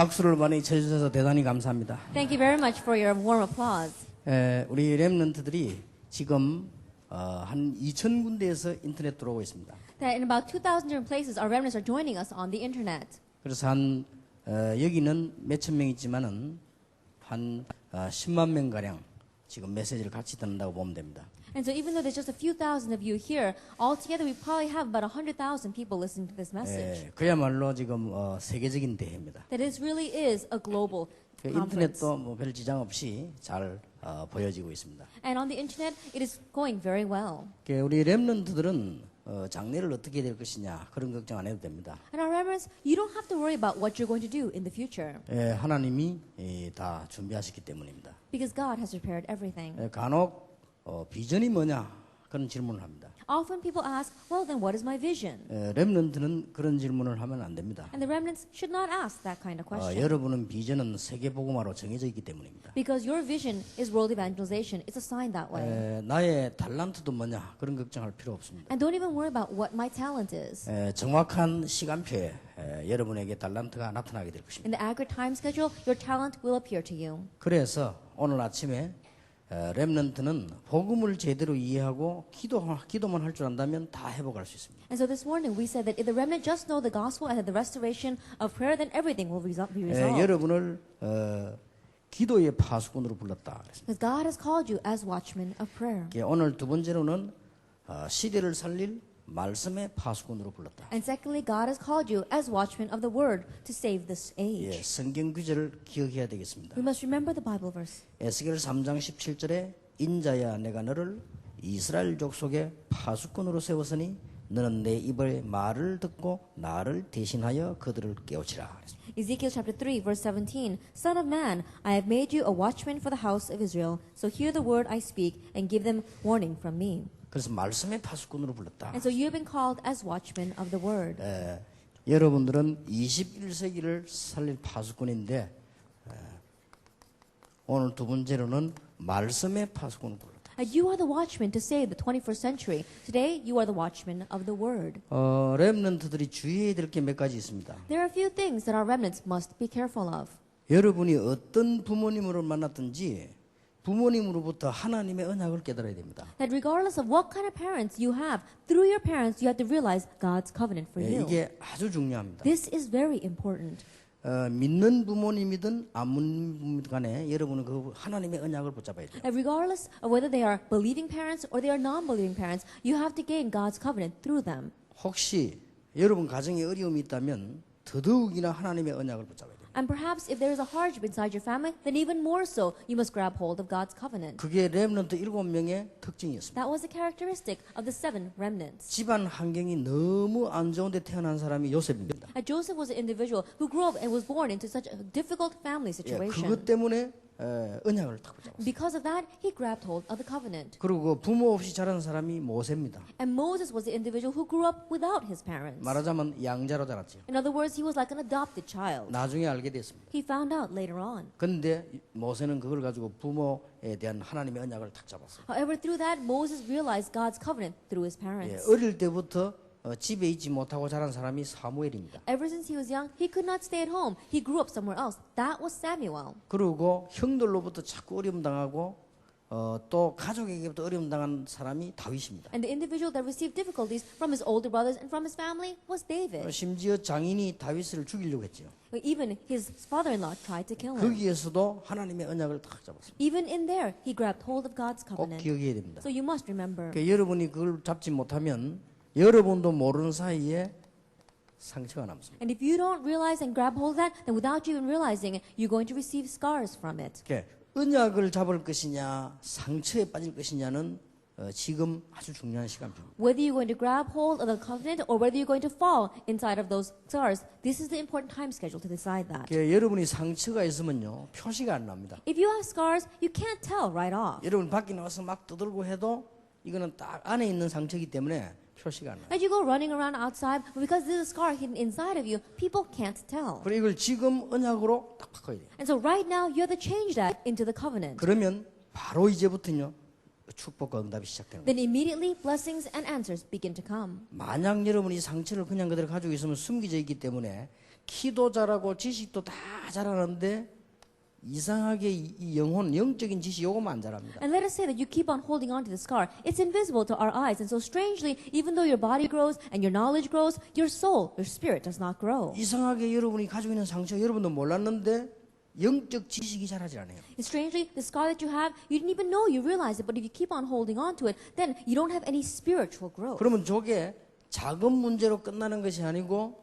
박수를 많이 쳐주셔서 대단히 감사합니다. Thank you very much for your warm applause. 우리 랩런트들이 지금 한 2,000군데에서 인터넷 들어오고 있습니다. That in about 2,000 different places, our remnants are joining us on the internet. 그래서 여기는 몇천 명 있지만은 한 10만 명 가량 지금 메시지를 같이 듣는다고 보면 됩니다. And so even though there's just a few thousand of you here, altogether we probably have about 100,000 people listening to this message. 그야말로 지금 세계적인 대회입니다. That it really is a global conference. 인터넷도 뭐 별 지장 없이 잘 보여지고 있습니다. And on the internet, it is going very well. 우리 랩런트들은 장래를 어떻게 될 것이냐 그런 걱정 안 해도 됩니다. And our remnants, you don't have to worry about what you're going to do in the future. 하나님이 다 준비하셨기 때문입니다. Because God has prepared everything. 간혹 비전이 뭐냐 그런 질문을 합니다. Often people ask, well, then what is my vision? 랩런트는 그런 질문을 하면 안 됩니다. And the remnants should not ask that kind of question. 여러분은 비전은 세계복음화로 정해져 있기 때문입니다. Because your vision is world evangelization. It's assigned that way. 나의 달란트도 뭐냐 그런 걱정할 필요 없습니다. And don't even worry about what my talent is. 정확한 시간표에 여러분에게 달란트가 나타나게 될 것입니다. In the accurate time schedule, your talent will appear to you. 그래서 오늘 아침에 렘넌트는 복음을 제대로 이해하고 기도만 할 줄 안다면 다 회복할 수 있습니다. And so this morning we said that if the remnant just know the gospel and the restoration of prayer, then everything will be resolved. 여러분을 기도의 파수꾼으로 불렀다. Because God has called you as watchmen of prayer. 오늘 두 번째로는 시대를 살릴 말씀의 파수꾼으로 불렀다. And secondly, God has called you as watchmen of the word to save this age. 성경 구절을 기억해야 되겠습니다. We must remember the Bible verse. 에스겔 3장 17절에 인자야 내가 너를 이스라엘 족속의 파수꾼으로 세웠으니 너는 내 입의 말을 듣고 나를 대신하여 그들을 깨우치라. Ezekiel chapter 3 verse 17, Son of man, I have made you a watchman for the house of Israel. So hear the word I speak and give them warning from me. 그래서 말씀의 파수꾼으로 불렀다. And so you have been called as watchmen of the word. 여러분들은 21세기를 살릴 파수꾼인데 오늘 두 번째로는 말씀의 파수꾼으로 불렀다. You are the watchman to save the 21st century. Today you are the watchman of the word. 렘넌트들이 주의해야 될 게 몇 가지 있습니다. There are a few things that our remnants must be careful of. 여러분이 어떤 부모님을 만났든지 부모님으로부터 하나님의 언약을 깨달아야 됩니다. That regardless of what kind of parents you have, through your parents you have to realize God's covenant for you. 이게 아주 중요합니다. This is very important. 믿는 부모님이든 안 믿는 부모님이든 간에 여러분은 그 하나님의 언약을 붙잡아야 돼요. And regardless of whether they are believing parents or they are non-believing parents, you have to gain God's covenant through them. 혹시 여러분 가정에 어려움이 있다면 더더욱이나 하나님의 언약을 붙잡아야 돼요. And perhaps if there is a hardship inside your family, then even more so, you must grab hold of God's covenant. 그게 렘넌트 7명의 특징이었습니다. That was a characteristic of the 7 remnants. 집안 환경이 너무 안 좋은데 태어난 사람이 요셉입니다. Joseph was an individual who grew up and was born into such a difficult family situation. 그것 때문에 언약을 딱 붙잡았어요. Because of that, he grabbed hold of the covenant. 그리고 부모 없이 자란 사람이 모세입니다. And Moses was the individual who grew up without his parents. 말하자면 양자로 자랐죠. In other words, he was like an adopted child. 나중에 알게 됐습니다. He found out later on. 그런데 모세는 그걸 가지고 부모에 대한 하나님의 언약을 탁 잡았어요. However, through that, Moses realized God's covenant through his parents. 어릴 때부터 집에 있지 못하고 자란 사람이 사무엘입니다. Ever since he was young, he could not stay at home. He grew up somewhere else. That was Samuel. 그리고 형들로부터 자꾸 어려움 당하고 또 가족에게부터 어려움 당한 사람이 다윗입니다. And the individual that received difficulties from his older brothers and from his family was David. 심지어 장인이 다윗을 죽이려고 했죠. Even his father-in-law tried to kill him. 거기에서도 하나님의 언약을 딱 잡았습니다. Even in there, he grabbed hold of God's 꼭 covenant. 기억해야 됩니다. So you must remember. 그러니까 여러분이 그걸 잡지 못하면 여러분도 모르는 사이에 상처가 남습니다. And if you don't realize and grab hold of that, then without you even realizing it, you're going to receive scars from it. 그러니까 언약을 잡을 것이냐 상처에 빠질 것이냐는 지금 아주 중요한 시간표입니다. Whether you're going to grab hold of the covenant or whether you're going to fall inside of those scars, this is the important time schedule to decide that. 그러니까 여러분이 상처가 있으면요 표시가 안 납니다. If you have scars, you can't tell right off. 여러분 밖에 나와서 막 떠들고 해도 이거는 딱 안에 있는 상처이기 때문에 표시가 안 나요. As you go running around outside, but because there's a scar hidden inside of you, people can't tell. 그리고 이걸 지금 언약으로 딱 바꿔야 돼요. And so right now, you have to change that into the covenant. 그러면 바로 이제부터는요 축복과 응답이 시작되는 거예요. Then immediately blessings and answers begin to come. 만약 여러분이 상처를 그냥 그대로 가지고 있으면 숨겨져 있기 때문에 키도 잘하고 지식도 다 잘하는데 이상하게 이 영혼, 영적인 지식 요거만 안 잘합니다. And let us say that you keep on holding on to the scar. It's invisible to our eyes. And so strangely, even though your body grows and your knowledge grows, your soul, your spirit does not grow. 이상하게 여러분이 가지고 있는 상처 여러분도 몰랐는데 영적 지식이 자라지 않아요. And strangely, the scar that you have, you didn't even know you realized it. But if you keep on holding on to it, then you don't have any spiritual growth. 그러면 저게 작은 문제로 끝나는 것이 아니고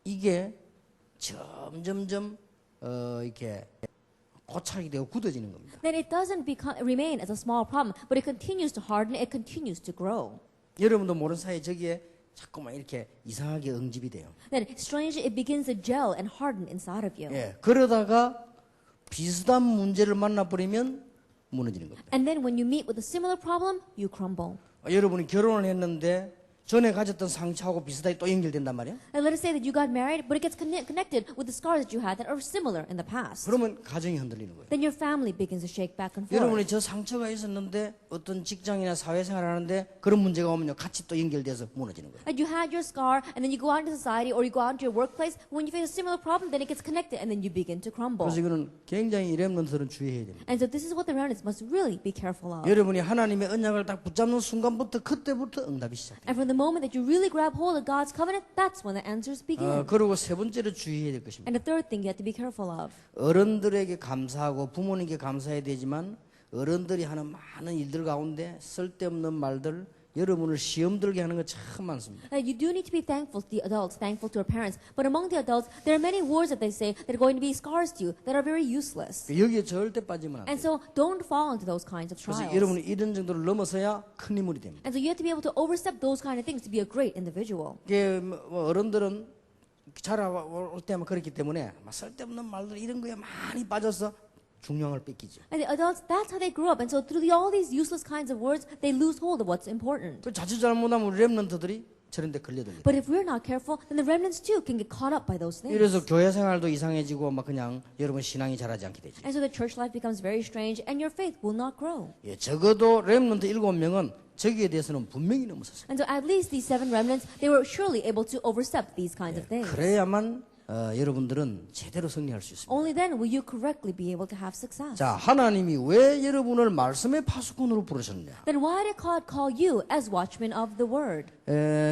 이게 점점점 이렇게 고착이 되고 굳어지는 겁니다. Then it doesn't remain as a small problem, but it continues to harden, it continues to grow. 여러분도 모르는 사이에 저기에 자꾸만 이렇게 이상하게 응집이 돼요. Then strangely, it begins to gel and harden inside of you. 예, 그러다가 비슷한 문제를 만나버리면 무너지는 겁니다. And then when you meet with a similar problem, you crumble. 여러분이 결혼을 했는데 전에 가졌던 상처하고 비슷하게 또 연결된단 말이에요. And let us say that you got married, but it gets connected with the scars that you had that are similar in the past. 그러면 가정이 흔들리는 거예요. Then your family begins to shake back and forth. 여러분이 저 상처가 있었는데 어떤 직장이나 사회생활을 하는데 그런 문제가 오면요 같이 또 연결돼서 무너지는 거예요. And you had your scar, and then you go out into society or you go out into your workplace. When you face a similar problem, then it gets connected, and then you begin to crumble. 그래서 이거는 굉장히 렘넌트들은 주의해야 됩니다. And so this is what the remnants must really be careful of. 여러분이 하나님의 언약을 딱 붙잡는 순간부터 그때부터 응답이 시작돼요. And from the moment that you really grab hold of God's covenant, that's when the answers begin. 그리고 세 번째로 주의해야 될 것입니다. And the third thing you have to be careful of. 어른들에게 감사하고 부모님께 감사해야 되지만 어른들이 하는 많은 일들 가운데 쓸데없는 말들 여러분을 시험 들게 하는 거 참 많습니다. You do need to be thankful to the adults, thankful to our parents. But among the adults, there are many words that they say that are going to be scars to you that are very useless. 여기에 절대 빠지면 안 And 돼요. so don't fall into those kinds of 그래서 trials. 여러분이 이런 정도를 넘어서야 큰 인물이 됩니다. And so you have to be able to overstep those kind of things to be a great individual. 이게 어른들은 자라올 때만 그렇기 때문에 막 쓸데없는 말들 이런 거에 많이 빠져서 중요한 걸 뺏기죠. And the adults, that's how they grew up. And so through all these useless kinds of words, they lose hold of what's important. 그 자칫 잘못하면 우리 렘넌트들이 저런 데 걸려들려요. But if we're not careful, then the remnants too can get caught up by those things. 이래서 교회 생활도 이상해지고 막 그냥 여러분 신앙이 자라지 않게 되죠. And so the church life becomes very strange and your faith will not grow. 예, 적어도 렘넌트 7명은 저기에 대해서는 분명히 넘어섰어요. And so at least these 7 remnants, they were surely able to overstep these kinds of things. 그래야만 여러분들은 제대로 승리할 수 있습니다. Only then will you correctly be able to have success. 자, 하나님이 왜 여러분을 말씀의 파수꾼으로 부르셨냐? Then why did God call you as watchmen of the word?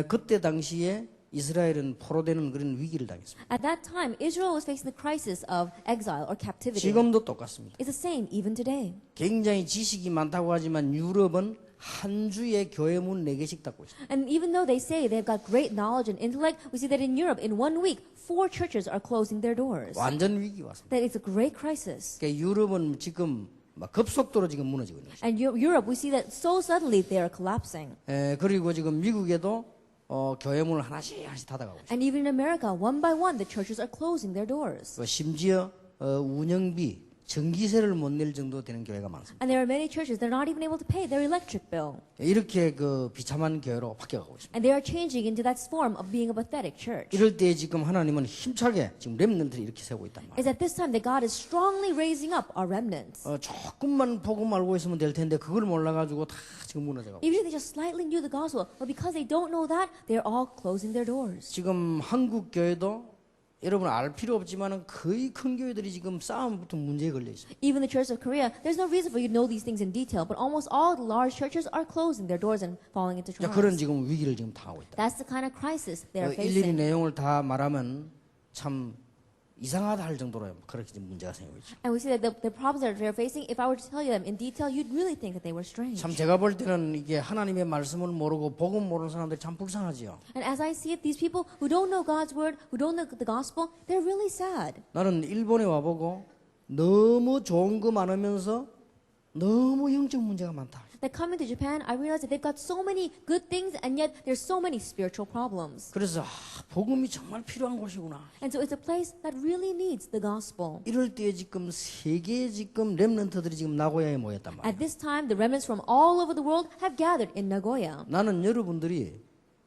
그때 당시에 이스라엘은 포로되는 그런 위기를 당했습니다. At that time, Israel was facing the crisis of exile or captivity. 지금도 똑같습니다. It's the same even today. 굉장히 지식이 많다고 하지만 유럽은 한 주에 교회 문 4개씩 닫고 있습니다. And even though they say they've got great knowledge and intellect, we see that in Europe, in 1 week, 4 churches are closing their doors. 완전 위기 왔습니다. That it's a great crisis. 그러니까 유럽은 지금 막 급속도로 지금 무너지고 있는 것입니다. And Europe, we see that so suddenly they are collapsing. 그리고 지금 미국에도 교회 문을 하나씩 닫아가고 있습니다. And even in America, one by one, the churches are closing their doors. 심지어 운영비 전기세를 못 낼 정도 되는 교회가 많습니다. And there are many churches that are not even able to pay their electric bill. 이렇게 그 비참한 교회로 바뀌어가고 있습니다. And they are changing into that form of being a pathetic church. 이럴 때 지금 하나님은 힘차게 지금 렘넌트를 이렇게 세우고 있단 말이에요. It's at this time that God is strongly raising up our remnants. 조금만 복음 알고 있으면 될 텐데 그걸 몰라가지고 다 지금 무너져가고. Even if they just slightly knew the gospel, but because they don't know that, they're all closing their doors. 지금 한국 교회도 여러분 알 필요 없지만은 거의 큰 교회들이 지금 싸움부터 문제에 걸려 있어요. Even the Church of Korea, there's no reason for you to know these things in detail, but almost all the large churches are closing their doors and falling into 자, 그런 trials. 지금 위기를 지금 당하고 있다. That's the kind of crisis they are 일일이 facing. 내용을 다 말하면 참 이상하다 할 정도로 그렇게 지금 문제가 생기고 있죠. And we see that the problems that they're facing, if I were to tell you them in detail, you'd really think that they were strange. 참 제가 볼 때는 이게 하나님의 말씀을 모르고 복음 모르는 사람들이 참 불쌍하지요. And as I see it, these people who don't know God's word, who don't know the gospel, they're really sad. 나는 일본에 와보고 너무 좋은 거 많으면서 너무 영적 문제가 많다. That coming to Japan, I realized that they've got so many good things, and yet there's so many spiritual problems. 그래서 복음이 정말 필요한 곳이구나. And so it's a place that really needs the gospel. 이럴 때 지금 세계 지금 렘넌트들이 지금 나고야에 모였단 말이야. At this time, the remnants from all over the world have gathered in Nagoya. 나는 여러분들이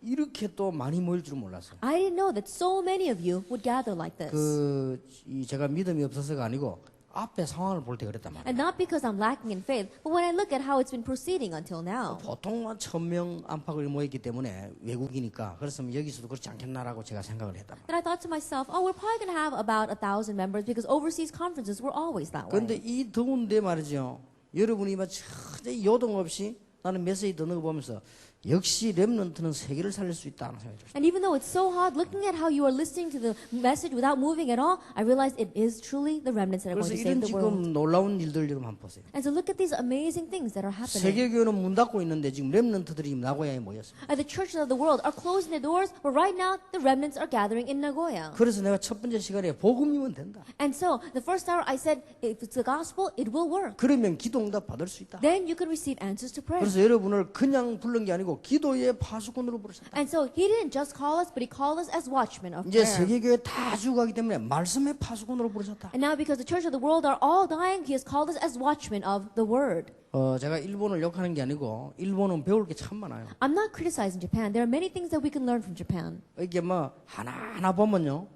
이렇게 또 많이 모일 줄 몰랐어요. I didn't know that so many of you would gather like this. 제가 믿음이 없어서가 아니고 앞에 상황을 볼 때 그랬단 말이에요. And not because I'm lacking in faith, but when I look at how it's been proceeding until now. 보통 1,000명 안팎을 모였기 때문에 외국이니까 그랬으면 여기서도 그렇지 않겠나라고 제가 생각을 했단 말이에요. Then I thought to myself, oh, we're probably going to have about 1,000 members because overseas conferences were always that way. 그런데 이 더운데 말이죠. 여러분이 막 전혀 요동 없이 나는 메시지 더 넣어보면서 역시 렘넌트는 세계를 살릴 수 있다는 생각이 들었어요. And even though it's so hard, looking at how you are listening to the message without moving at all, I realized it is truly the remnants that are 그래서 going to save 이런 the world. 지금 놀라운 일들 지금 한번 보세요. And so look at these amazing things that are happening. 세계교회는 문 닫고 있는데 지금 렘넌트들이 나고야에 모였습니다. The churches of the world are closing their doors, but right now the remnants are gathering in Nagoya. 그래서 내가 첫 번째 시간에 복음이면 된다. And so the first hour I said, if it's the gospel, it will work. 그러면 기도 응답 받을 수 있다. Then you can receive answers to prayer. 그래서 여러분을 그냥 부른 게 아니고 기도의 파수꾼으로 부르셨다. And so he didn't just call us, but he called us as watchmen of 이제 prayer. 세계교회 다 죽어가기 때문에 말씀의 파수꾼으로 부르셨다. And now because the church of the world are all dying, he has called us as watchmen of the word. 제가 일본을 욕하는 게 아니고 일본은 배울 게 참 많아요. I'm not criticizing Japan. There are many things that we can learn from Japan. 이게 뭐 하나하나 보면요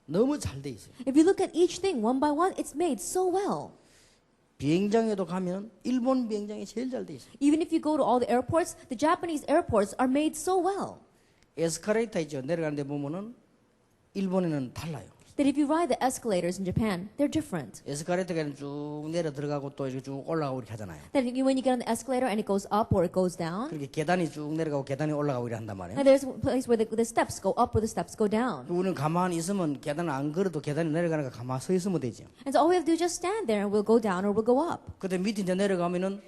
너무 잘 돼 있어요. If you look at each thing one by one, it's made so well. 비행장에도 가면 일본 비행장이 제일 잘 돼 있어요. Even if you go to all the airports, the Japanese airports are made so well 에스컬레이터 있죠. 내려가는데 보면은 일본에는 달라요. that if you ride the escalators in Japan, they're different. 에스컬레이터가 쭉 내려 들어가고 또 이렇게 쭉 올라가고 이렇게 하잖아요. That when you get on the escalator and it goes up or it goes down, 그렇게 계단이 쭉 내려가고 계단이 올라가고 이렇게 한단 말이에요. and there's a place where the steps go up or the steps go down. 우리는 가만히 있으면 계단을 안 걸어도 계단이 내려가니까 가만히 서 있으면 되죠. And so all we have to do is just stand there and we'll go down or we'll go up. 그때 밑에 이제 내려가면은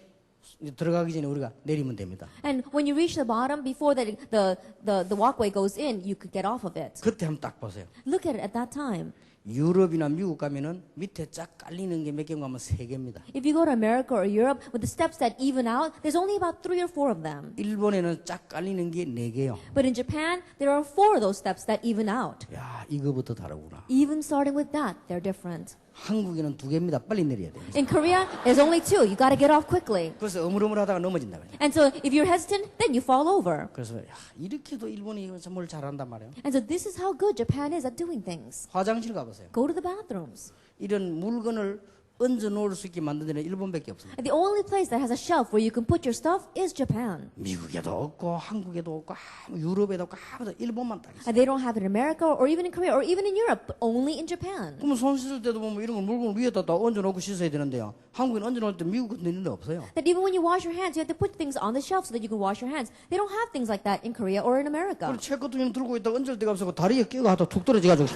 들어가기 전에 우리가 내리면 됩니다. And when you reach the bottom, before the walkway goes in, you could get off of it. 그때 한번 딱 보세요. Look at it at that time. 유럽이나 미국 가면은 밑에 쫙 깔리는 게 몇 개 가면 3개입니다. If you go to America or Europe, with the steps that even out, there's only about 3 or 4 of them. 일본에는 쫙 깔리는 게 4개요. But in Japan, there are 4 of those steps that even out. 야, 이거부터 다르구나. Even starting with that, they're different. 한국에는 2개입니다. 빨리 내려야 돼요. In Korea, there's only 2. You got to get off quickly. 그래서 어물어물하다가 넘어진다 그래요. And so if you're hesitant, then you fall over. 그래서 야, 이렇게도 일본이 뭘 잘한단 말이에요. And so this is how good Japan is at doing things. 화장실 가보세요. Go to the bathrooms. 이런 물건을 얹어 놓을 수 있게 만든 데는 일본밖에 없습니다. And the only place that has a shelf where you can put your stuff is Japan. 미국에도 없고 한국에도 없고 유럽에도 없고 아무도 일본만 딱 있어요. And they don't have it in America or even in Korea or even in Europe, but only in Japan. 그러면 손 씻을 때도 보면 이런 걸 물건을 위에다 얹어 놓고 씻어야 되는데요. 한국에는 얹어 놓을 때 미국은 있는 데 없어요. That even when you wash your hands, you have to put things on the shelf so that you can wash your hands. They don't have things like that in Korea or in America. 그리고 책것도 그냥 들고 있다가 얹을 데가 없어서 다리에 끼고 하다 툭 떨어져가지고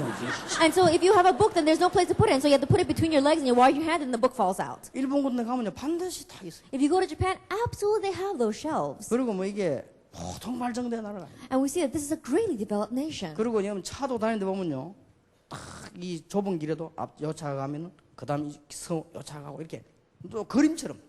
And so if you have a book, then there's no place to put it. And so you have to put it between your legs and you wash your hand and the book falls out. 일본 같은 데 가면요 반드시 다 있어요. If you go to Japan, absolutely they have those shelves. 그리고 뭐 이게 보통 발전된 나라가 아니에요. And we see that this is a greatly developed nation. 그리고 여러분 차도 다니는데 보면요 딱 이 좁은 길에도 앞 요 차가 가면은 그다음 요 차가 가고 이렇게 또 그림처럼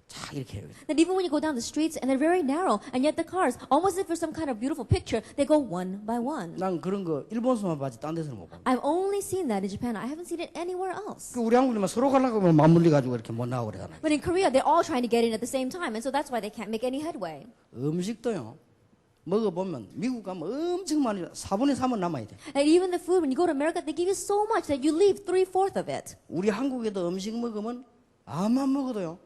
차 이렇게 해요. That even when you go down the streets and they're very narrow, and yet the cars, almost as if for some kind of beautiful picture, they go one by one. 난 그런 거 일본서만 봤지 딴 데서는 못 봐. I've only seen that in Japan. I haven't seen it anywhere else. 그 우리 한국인만 서로 가려고 하면 맞물려 가지고 이렇게 못 나가고 그러잖아요. But in Korea, they're all trying to get in at the same time, and so that's why they can't make any headway. 음식도요. 먹어보면 미국 가면 엄청 많이 4분의 3은 남아야 돼. And even the food, when you go to America, they give you so much that you leave 3/4 of it. 우리 한국에도 음식 먹으면 아무만 먹어도요.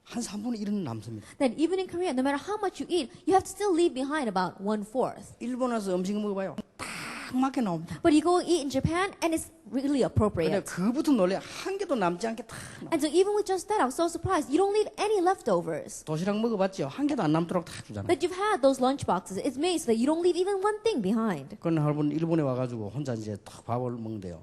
한 3분의 1은 남습니다. That even in Korea, no matter how much you eat, you have to still leave behind about 1/4. 일본 와서 음식 먹어봐요. 딱 맞게 나옵니다. But you go eat in Japan, and it's really 근데 appropriate. 그부터 놀래 한 개도 남지 않게 딱 나와. And so even with just that, I was so surprised. You don't leave any leftovers. 도시락 먹어봤죠? 한 개도 안 남도록 딱 주잖아요. That you've had those lunch boxes. It's made so that you don't leave even one thing behind. 그런 할머니 일본에 와가지고 혼자 이제 딱 밥을 먹는데요.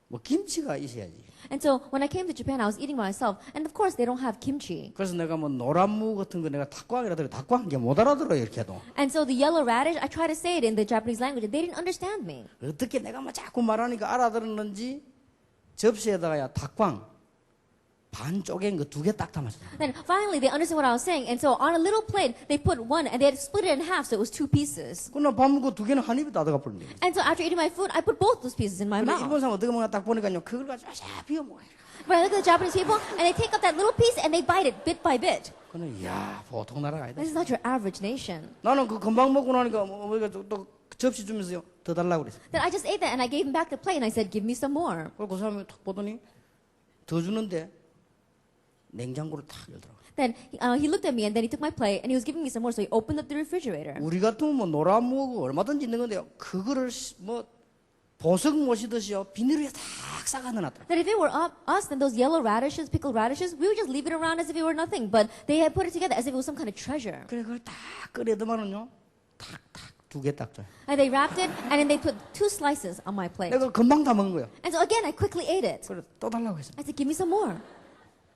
뭐 김치가 있어야지. And so when I came to Japan, I was eating by myself. And of course, they don't have kimchi. 그래서 내가 뭐 노란무 같은 거 내가 탁광이라더니 탁광 게 못 알아들어요 이렇게 해도. And so the yellow radish, I tried to say it in the Japanese language, and they didn't understand me. 어떻게 내가 뭐 자꾸 말하니까 알아들었는지 접시에다가야 탁광 반 쪼갠 거 2개 딱 담았어요. Then finally, they understood what I was saying. And so on a little plate, they put one, and they had split it in half, so it was 2 pieces. 그러나 밥 먹고 2개는 한 입에 다 들어가 버린대. And so after eating my food, I put both those pieces in my 근데 mouth. 일본 사람 어떻게 먹나 딱 보니까요. 그걸 가지고 비워 먹어요. But I look at the Japanese people, and they take up that little piece, and they bite it bit by bit. 그는 야 보통 나라가 아니다. This is not your average nation. 나는 그 금방 먹고 나니까 우리가 또 접시 주면서요 더 달라고 그랬어. Then I just ate that, and I gave him back the plate, and I said, give me some more. 그리고 그 사람이 탁 보더니 더 주는데 냉장고를 탁 열더라고요. Then he looked at me and then he took my plate and he was giving me some more. So he opened up the refrigerator. 우리 같으면 뭐 노란무하고 얼마든지 있는 건데요. 그거를 뭐 보석 모시듯이요. 비닐에 탁 싸가 넣어놨다. That if it were us, then those yellow radishes, pickled radishes, we would just leave it around as if it were nothing. But they had put it together as if it was some kind of treasure. 그래 그걸 딱 끓여더만은요. 탁탁 두 개 딱 줘요. And they wrapped it and then they put 2 slices on my plate. 내가 금방 다 먹은 거예요. And so again, I quickly ate it. 그래 또 달라고 했어요. I said, give me some more.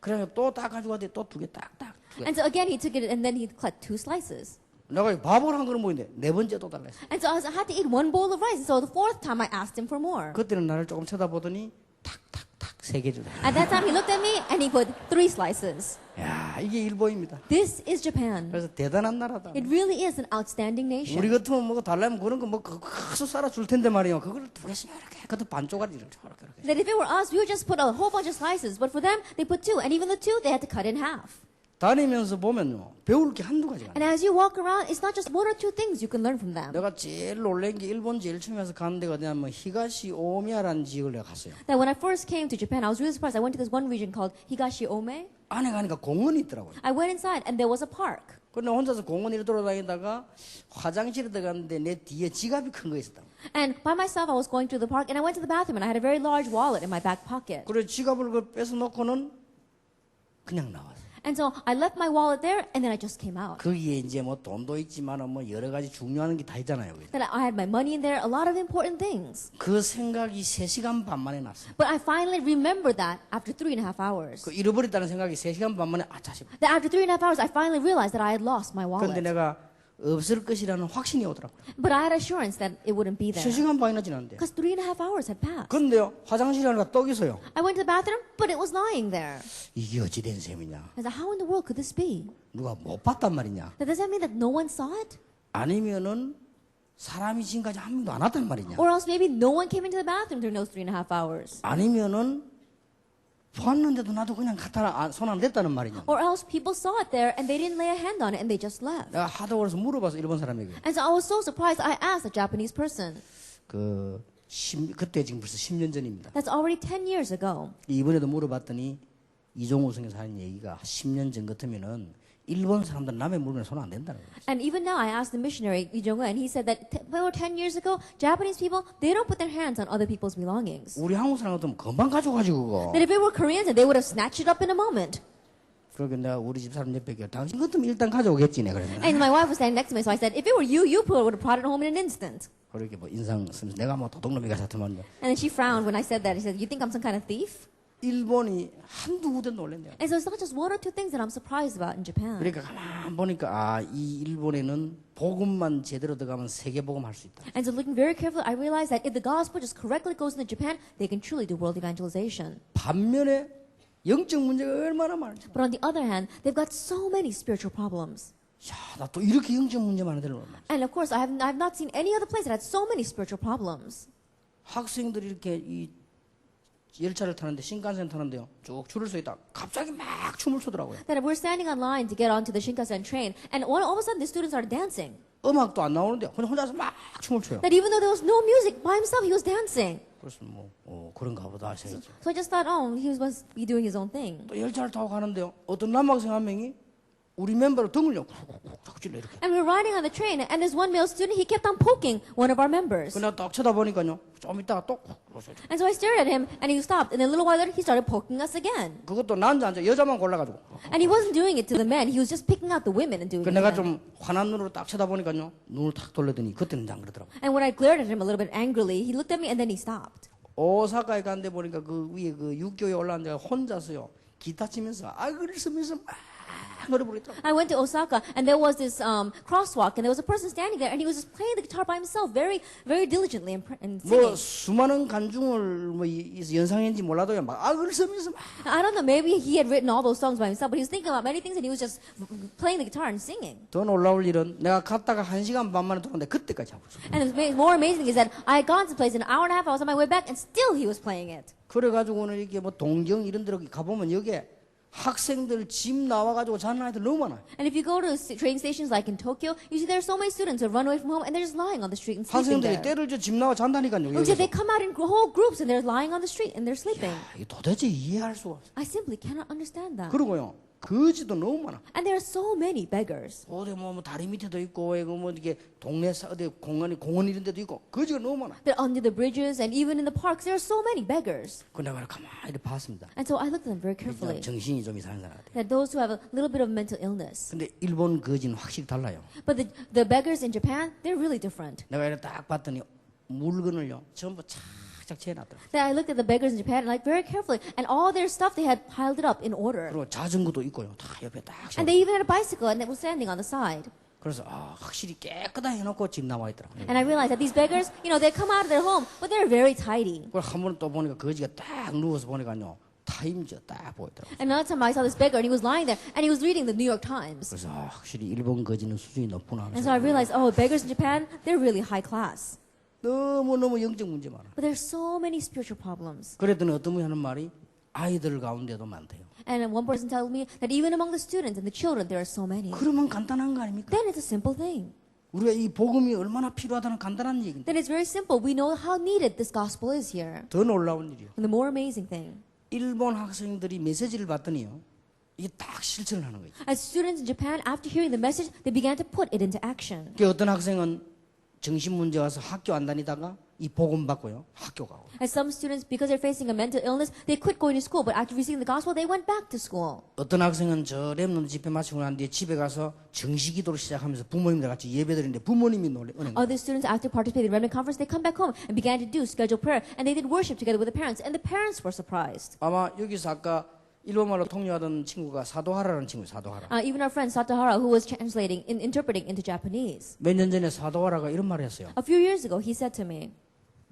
그래 또 딱 가지고 왔더니 또 두 개 딱딱 두 개. And so again, he took it and then he cut 2 slices. 내가 밥을 한 그릇 먹는데 네 번째 또 달라 했어요. And so I had to eat 1 bowl of rice. And so the 4th time I asked him for more. 그때는 나를 조금 쳐다보더니 탁탁탁 세 개 주더라. At that time, he looked at me and he put 3 slices. 야 이게 일본입니다. This is Japan. 그래서 대단한 나라다. It really is an outstanding 우리 nation. 같으면 뭐 달라면 그런 거뭐 크수 쌀아 줄 텐데 말이에요. 그걸 두 개씩 이렇게 그것도 반 쪼가리 이렇게. That if it were us, we would just put a whole bunch of slices. But for them, they put 2. And even the 2, they had to cut in half. 다니면서 보면요 배울 게 한두 가지가 And 아니에요. as you walk around, it's not just 1 or 2 things you can learn from them. 내가 제일 놀란 게 일본 제일 처음에서 가는 데가 어디냐면 히가시 오미야라는 지역을 내가 갔어요. That when I first came to Japan, I was really surprised. I went to this one region called Higashi-Ome. 안에 가니까 공원이 있더라고요. I went inside and there was a park. 근데 혼자서 공원 이렇게 돌아다니다가 화장실에 들어갔는데 내 뒤에 지갑이 큰 거 있었다. And by myself, I was going to the park and I went to the bathroom and I had a very large wallet in my back pocket. 그래 지갑을 그 뺏어 놓고는 그냥 나왔어요. And so I left my wallet there and then I just came out. 거기에 이제 뭐 돈도 있지만 뭐 여러 가지 중요한 게 다 있잖아요. That I had my money in there, a lot of important things. 그 생각이 3시간 반 만에 났어요. But I finally remembered that after 3.5 hours. 그 잃어버렸다는 생각이 3시간 반 만에 아차 싶어. That after 3.5 hours, I finally realized that I had lost my 그런데 wallet. 내가 없을 것이라는 확신이 오더라고요. But I had assurance that it wouldn't be there. 3시간 반이나 지났는데. Because 3.5 hours had passed. 그런데요 화장실에 하나 떡 있어요. I went to the bathroom, but it was lying there. 이게 어찌 된 셈이냐. I said, how in the world could this be? 누가 못 봤단 말이냐. That does that mean that no one saw it? 아니면은 사람이 지금까지 한 명도 안 왔단 말이냐. Or else maybe no one came into the bathroom during those 3.5 hours. 아니면은 봤는데도 나도 그냥 갖다 손 안 댔다는 말이냐. Or else people saw it there and they didn't lay a hand on it and they just left. 내가 하도 그래서 물어봐서 일본 사람에게 And so I was so surprised. I asked a Japanese person. 그때 지금 벌써 10년 전입니다. That's already 10 years ago. 이번에도 물어봤더니 이종우 선생님이 하는 얘기가 10년 전 같으면은 일본 사람들 남의 물건에 손 안 댄다는 거예요. And even now, I asked the missionary Lee Jong-un, and he said that over 10 years ago, Japanese people, they don't put their hands on other people's belongings. 우리 한국 사람 같으면 금방 가져가지고 그거. That if it were Koreans, they would have snatched it up in a moment. 그러니까 내가 우리 집 사람 옆에 겨 당신 같으면 일단 가져오겠지 내 그랬나. And my wife was standing next to me, so I said, if it were you, you would have brought it home in an instant. 그렇게 뭐 인상 쓰면서 내가 뭐 도둑놈이 같았더만. And then she frowned when I said that. She said, you think I'm some kind of thief? 일본이 한두 군데 놀랬네요. And so it's not just 1 or 2 things that I'm surprised about in Japan. 그러니까 가만 보니까 이 일본에는 복음만 제대로 들어가면 세계 복음 할 수 있다. And so looking very carefully, I realized that if the gospel just correctly goes into Japan, they can truly do world evangelization. 반면에 영적 문제가 얼마나 많은지. But on the other hand, they've got so many spiritual problems. 야, 나 또 이렇게 영적 문제 많은 데를 몰라. And of course, I've not seen any other place that had so many spiritual problems. 학생들이 이렇게 이 열차를 타는데 신칸센 타는데요. 쭉 줄을 서 있다. 갑자기 막 춤을 추더라고요. That we're standing on line to get onto the Shinkansen train, and all of a sudden the students started dancing. 음악도 안 나오는데 그냥 혼자서 막 춤을 춰요. That even though there was no music, by himself he was dancing. 그래서 그런가 보다 하셔야죠. So I just thought, oh, he must be doing his own thing. 또 열차를 타고 가는데요. 어떤 남학생 한 명이 우리 멤버를 등을요. 쿡쿡쿡 찔러 이렇게. And we were riding on the train, and this one male student, he kept on poking one of our members. 그냥 딱 쳐다보니까요. 좀 있다가 또 And so I stared at him, and he stopped. And then a little while later, he started poking us again. 그것도 남자 앉아 여자만 골라가지고. And he wasn't doing it to the men; he was just picking out the women and doing 그 it. 내가 to them. 좀 환한 눈으로 딱 쳐다보니까요. 눈을 탁 돌리더니 그때는 안 그러더라고. And when I glared at him a little bit angrily, he looked at me, and then he stopped. 오사카에 갔는데 보니까 그 위에 그 육교에 올라앉아 혼자서요. 기타 치면서 악을 쓰면서 막 노래 부르더라고. I went to Osaka, and there was this crosswalk, and there was a person standing there, and he was just playing the guitar by himself, very, very diligently and 뭐 singing. 수많은 간중을 뭐 연상했는지 몰라도요. 막 악을 쓰면서 막. I don't know, maybe he had written all those songs by himself, but he was thinking about many things, and he was just playing the guitar and singing. 더 놀라울 일은 내가 갔다가 1시간 반 만에 돌아오는데 그때까지 하고 있어. And the more amazing is that I had gone to the place in an hour and a half, I was on my way back, and still he was playing it. 그래가지고는 이렇게 뭐 동경 이런 데로 가보면 여기에 학생들 집 나와가지고 자는 아이들 너무 많아요. And if you go to train stations like in Tokyo, you see there are so many students who have run away from home and they're just lying on the street and sleeping 학생들이 there. 때를 집 나와 잔다니까요. Instead, 여기서. they come out in whole groups and they're lying on the street and they're sleeping. 이게 도대체 이해할 수가 없어요. I simply cannot understand that. 그리고요, 거지도 너무 많아. And there are so many beggars. 어디 뭐 다리 밑에도 있고, 뭐 이게 동네 어디 공원 이런 데도 있고, 거지가 너무 많아. They're under the bridges and even in the parks. There are so many beggars. 그 내가 가만히 봤습니다. And so I looked at them very carefully. 정신이 좀 이상한 사람 같아요. That those who have a little bit of mental illness. 근데 일본 거지는 확실히 달라요. But the beggars in Japan, they're really different. 내가 이렇게 딱 봤더니 물건을요 전부 착착 채워놨더라고요. Then I looked at the beggars in Japan like very carefully, and all their stuff they had piled it up in order. 그리고 자전거도 있고요. 다 옆에 딱 And 세워. they even had a bicycle and it was standing on the side. 그래서 확실히 깨끗하게 해놓고 집 나와 있더라고요. And I realized that these beggars, they come out of their home, but they're very tidy. 그걸 한 번 또 보니까 거지가 딱 누워서 보니까요. 타임즈 딱 보이더라고요. And another time I saw this beggar and he was lying there and he was reading the New York Times. 그래서 확실히 일본 거지는 수준이 높구나 And so I 하면서 realized, beggars in Japan, they're really high class. 너무너무 영적 문제 많아. But there's so many spiritual problems. 그랬더니 어떤 분이 하는 말이 아이들 가운데도 많대요. And one person told me that even among the students and the children, there are so many. 그러면 간단한 거 아닙니까? Then it's a simple thing. 우리가 이 복음이 얼마나 필요하다는 간단한 얘기인데 Then it's very simple. We know how needed this gospel is here. 더 놀라운 일이요. And the more amazing thing, 일본 학생들이 메시지를 받더니요. 이게 딱 실천을 하는 거예요. as students in Japan, after hearing the message, they began to put it into action. 그 어떤 학생은 정신 문제 와서 학교 안 다니다가 이 복음 받고요. 학교 가고. And some students, because they're facing a mental illness, they quit going to school. But after receiving the gospel, they went back to school. 어떤 학생은 저 랩넌트 집회 마치고 난 뒤에 집에 가서 정시기도를 시작하면서 부모님들 같이 예배드리는데 부모님이 은행. Other students, after participating in the remnant conference, they come back home and began to do scheduled prayer. And they did worship together with the parents. And the parents were surprised. 아마 여기서 아까 일본말로 통역하던 친구가 사도하라는 친구예요. 사도하라. Even our friend Satahara, who was interpreting into Japanese. 몇 년 전에 사도하라가 이런 말을 했어요. A few years ago, he said to me,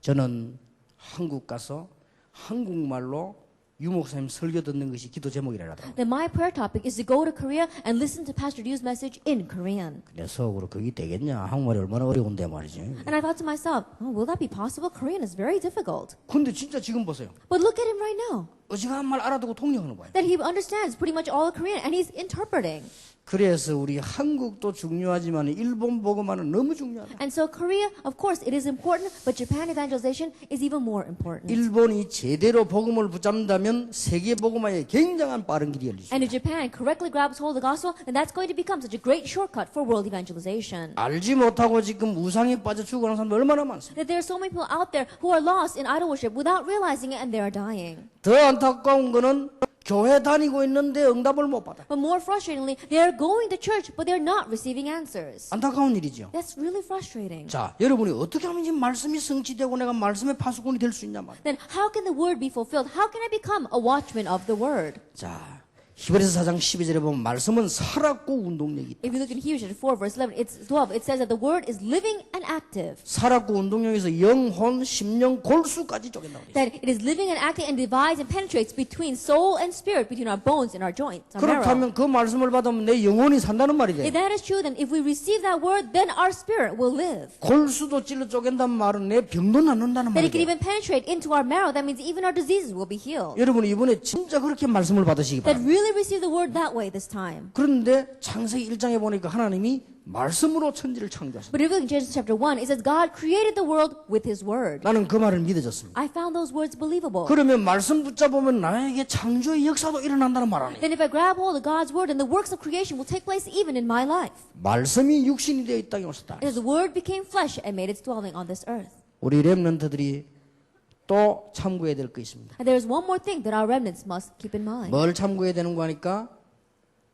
저는 한국 가서 한국말로 유목사님 설교 듣는 것이 기도 제목이라 하더라고요. that my prayer topic is to go to Korea and listen to Pastor Ryu's message in Korean. 내 속으로 그게 되겠냐? 한국말이 얼마나 어려운데 말이지. And I thought to myself, will that be possible? Korean is very difficult. 근데 진짜 지금 보세요. But look at him right now. 어지간한 말 알아듣고 통역하는 거예요. That he understands pretty much all of Korean and he's interpreting. 그래서 우리 한국도 중요하지만 일본 복음화는 너무 중요하다. And so Korea, of course, it is important, but Japan evangelization is even more important. 일본이 제대로 복음을 붙잡는다면 세계 복음화에 굉장한 빠른 길이 열리죠. And if Japan correctly grabs hold of the gospel, then that's going to become such a great shortcut for world evangelization. 알지 못하고 지금 우상에 빠져 죽어가는 사람들 얼마나 많습니까? That there are so many people out there who are lost in idol worship without realizing it and they are dying. 더 안타까운 거는 교회 다니고 있는데 응답을 못 받아. But more frustratingly, they are going to church, but they're not receiving answers. 안타까운 일이죠. That's really frustrating. 자, 여러분이 어떻게 하면 이 말씀이 성취되고 내가 말씀의 파수꾼이 될 수 있냐 말이야. Then how can the word be fulfilled? How can I become a watchman of the word? 자, 히브리서 4장 12절에 보면 말씀은 살았고 운동력이 있다. If you look in Hebrews chapter 4, verse 11, it's 12, it says that the word is living and active. 살았고 운동력에서 영혼, 심령, 골수까지 쪼갠다고 그랬어요. That it is living and active and divides and penetrates between soul and spirit, between our bones and our joints, our marrow. 그렇다면 그 말씀을 받으면 내 영혼이 산다는 말이 If 돼요. that is true, then if we receive that word, then our spirit will live. 골수도 찔러 쪼갠다는 말은 내 병도 낫는다는 That it can 말이에요. even penetrate into our marrow. That means even our diseases will be healed. 여러분이 이번에 진짜 그렇게 말씀을 받으시기 That 바랍니다. really receive the word that way this time. 그런데 창세기 1장에 보니까 하나님이 말씀으로 천지를 창조하셨어요. But if you look in Genesis chapter 1, it says God created the world with his word. 나는 그 말을 믿어졌습니다. I found those words believable. 그러면 말씀 붙잡으면 나에게 창조의 역사도 일어난다는 말 아니에요. Then if I grab hold of God's word, then the works of creation will take place even in my life. 말씀이 육신이 되어 이 땅에 오셨다. As the word became flesh and made its dwelling on this earth. 우리 렘넌트들이 또 참고해야 될 거 있습니다. And there is one more thing that our remnants must keep in mind. 뭘 참고해야 되는 거 하니까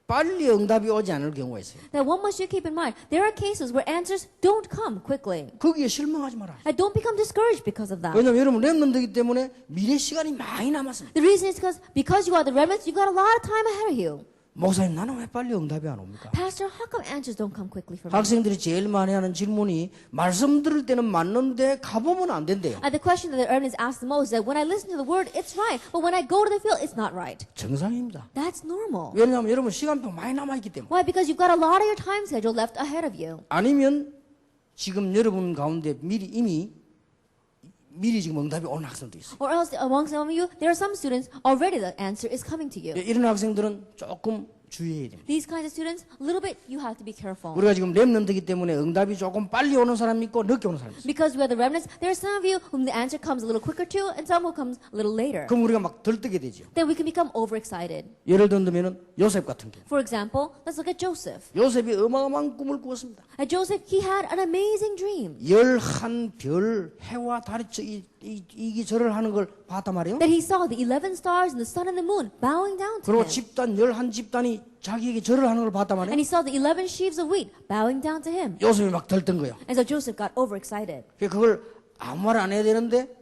빨리 응답이 오지 않을 경우가 있어요. That one must you keep in mind. There are cases where answers don't come quickly. 거기에 실망하지 마라. And don't become discouraged because of that. 왜냐하면 여러분 렘넌트이기 때문에 미래 시간이 많이 남았습니다. The reason is because you are the remnants, you've got a lot of time ahead of you. 목사님 나는 왜 빨리 응답이 안 옵니까? Pastor, how come answers don't come quickly for me? 학생들이 제일 많이 하는 질문이 말씀 들을 때는 맞는데 가보면 안 된대요. And the question that the remnants ask the most is that when I listen to the word, it's right. But when I go to the field, it's not right. 정상입니다. That's normal. 왜냐하면 여러분 시간표 많이 남아있기 때문에. Why? Because you've got a lot of your time schedule left ahead of you. 아니면 지금 여러분 가운데 미리 이미 미리 지금 응답이 오는 학생도 있어요. Or else among some of you, there are some students already the answer is coming to you. 이런 학생들은 조금 주의해야 됩니다. These kinds of students, a little bit, you have to be careful. 우리가 지금 렘넌트이기 때문에 응답이 조금 빨리 오는 사람이 있고 늦게 오는 사람이 있어요. Because we are the remnants, there are some of you whom the answer comes a little quicker to, and some who comes a little later. 그럼 우리가 막 들뜨게 되죠. Then we can become overexcited. 예를 들면 요셉 같은 경우. For example, let's look at Joseph. 요셉이 어마어마한 꿈을 꾸었습니다. At Joseph, he had an amazing dream. 11별 해와 달이 이기절을 하는 걸 봤단 말이에요. That he saw the 11 stars and the sun and the moon bowing down to 그리고 him. 집단 11집단이 자기에게 절을 하는 걸 봤단 And 말이에요. he saw the 11 sheaves of wheat bowing down to him. 요셉이 막 들뜬 거예요. And so Joseph got overexcited. 그걸 아무 말 안 해야 되는데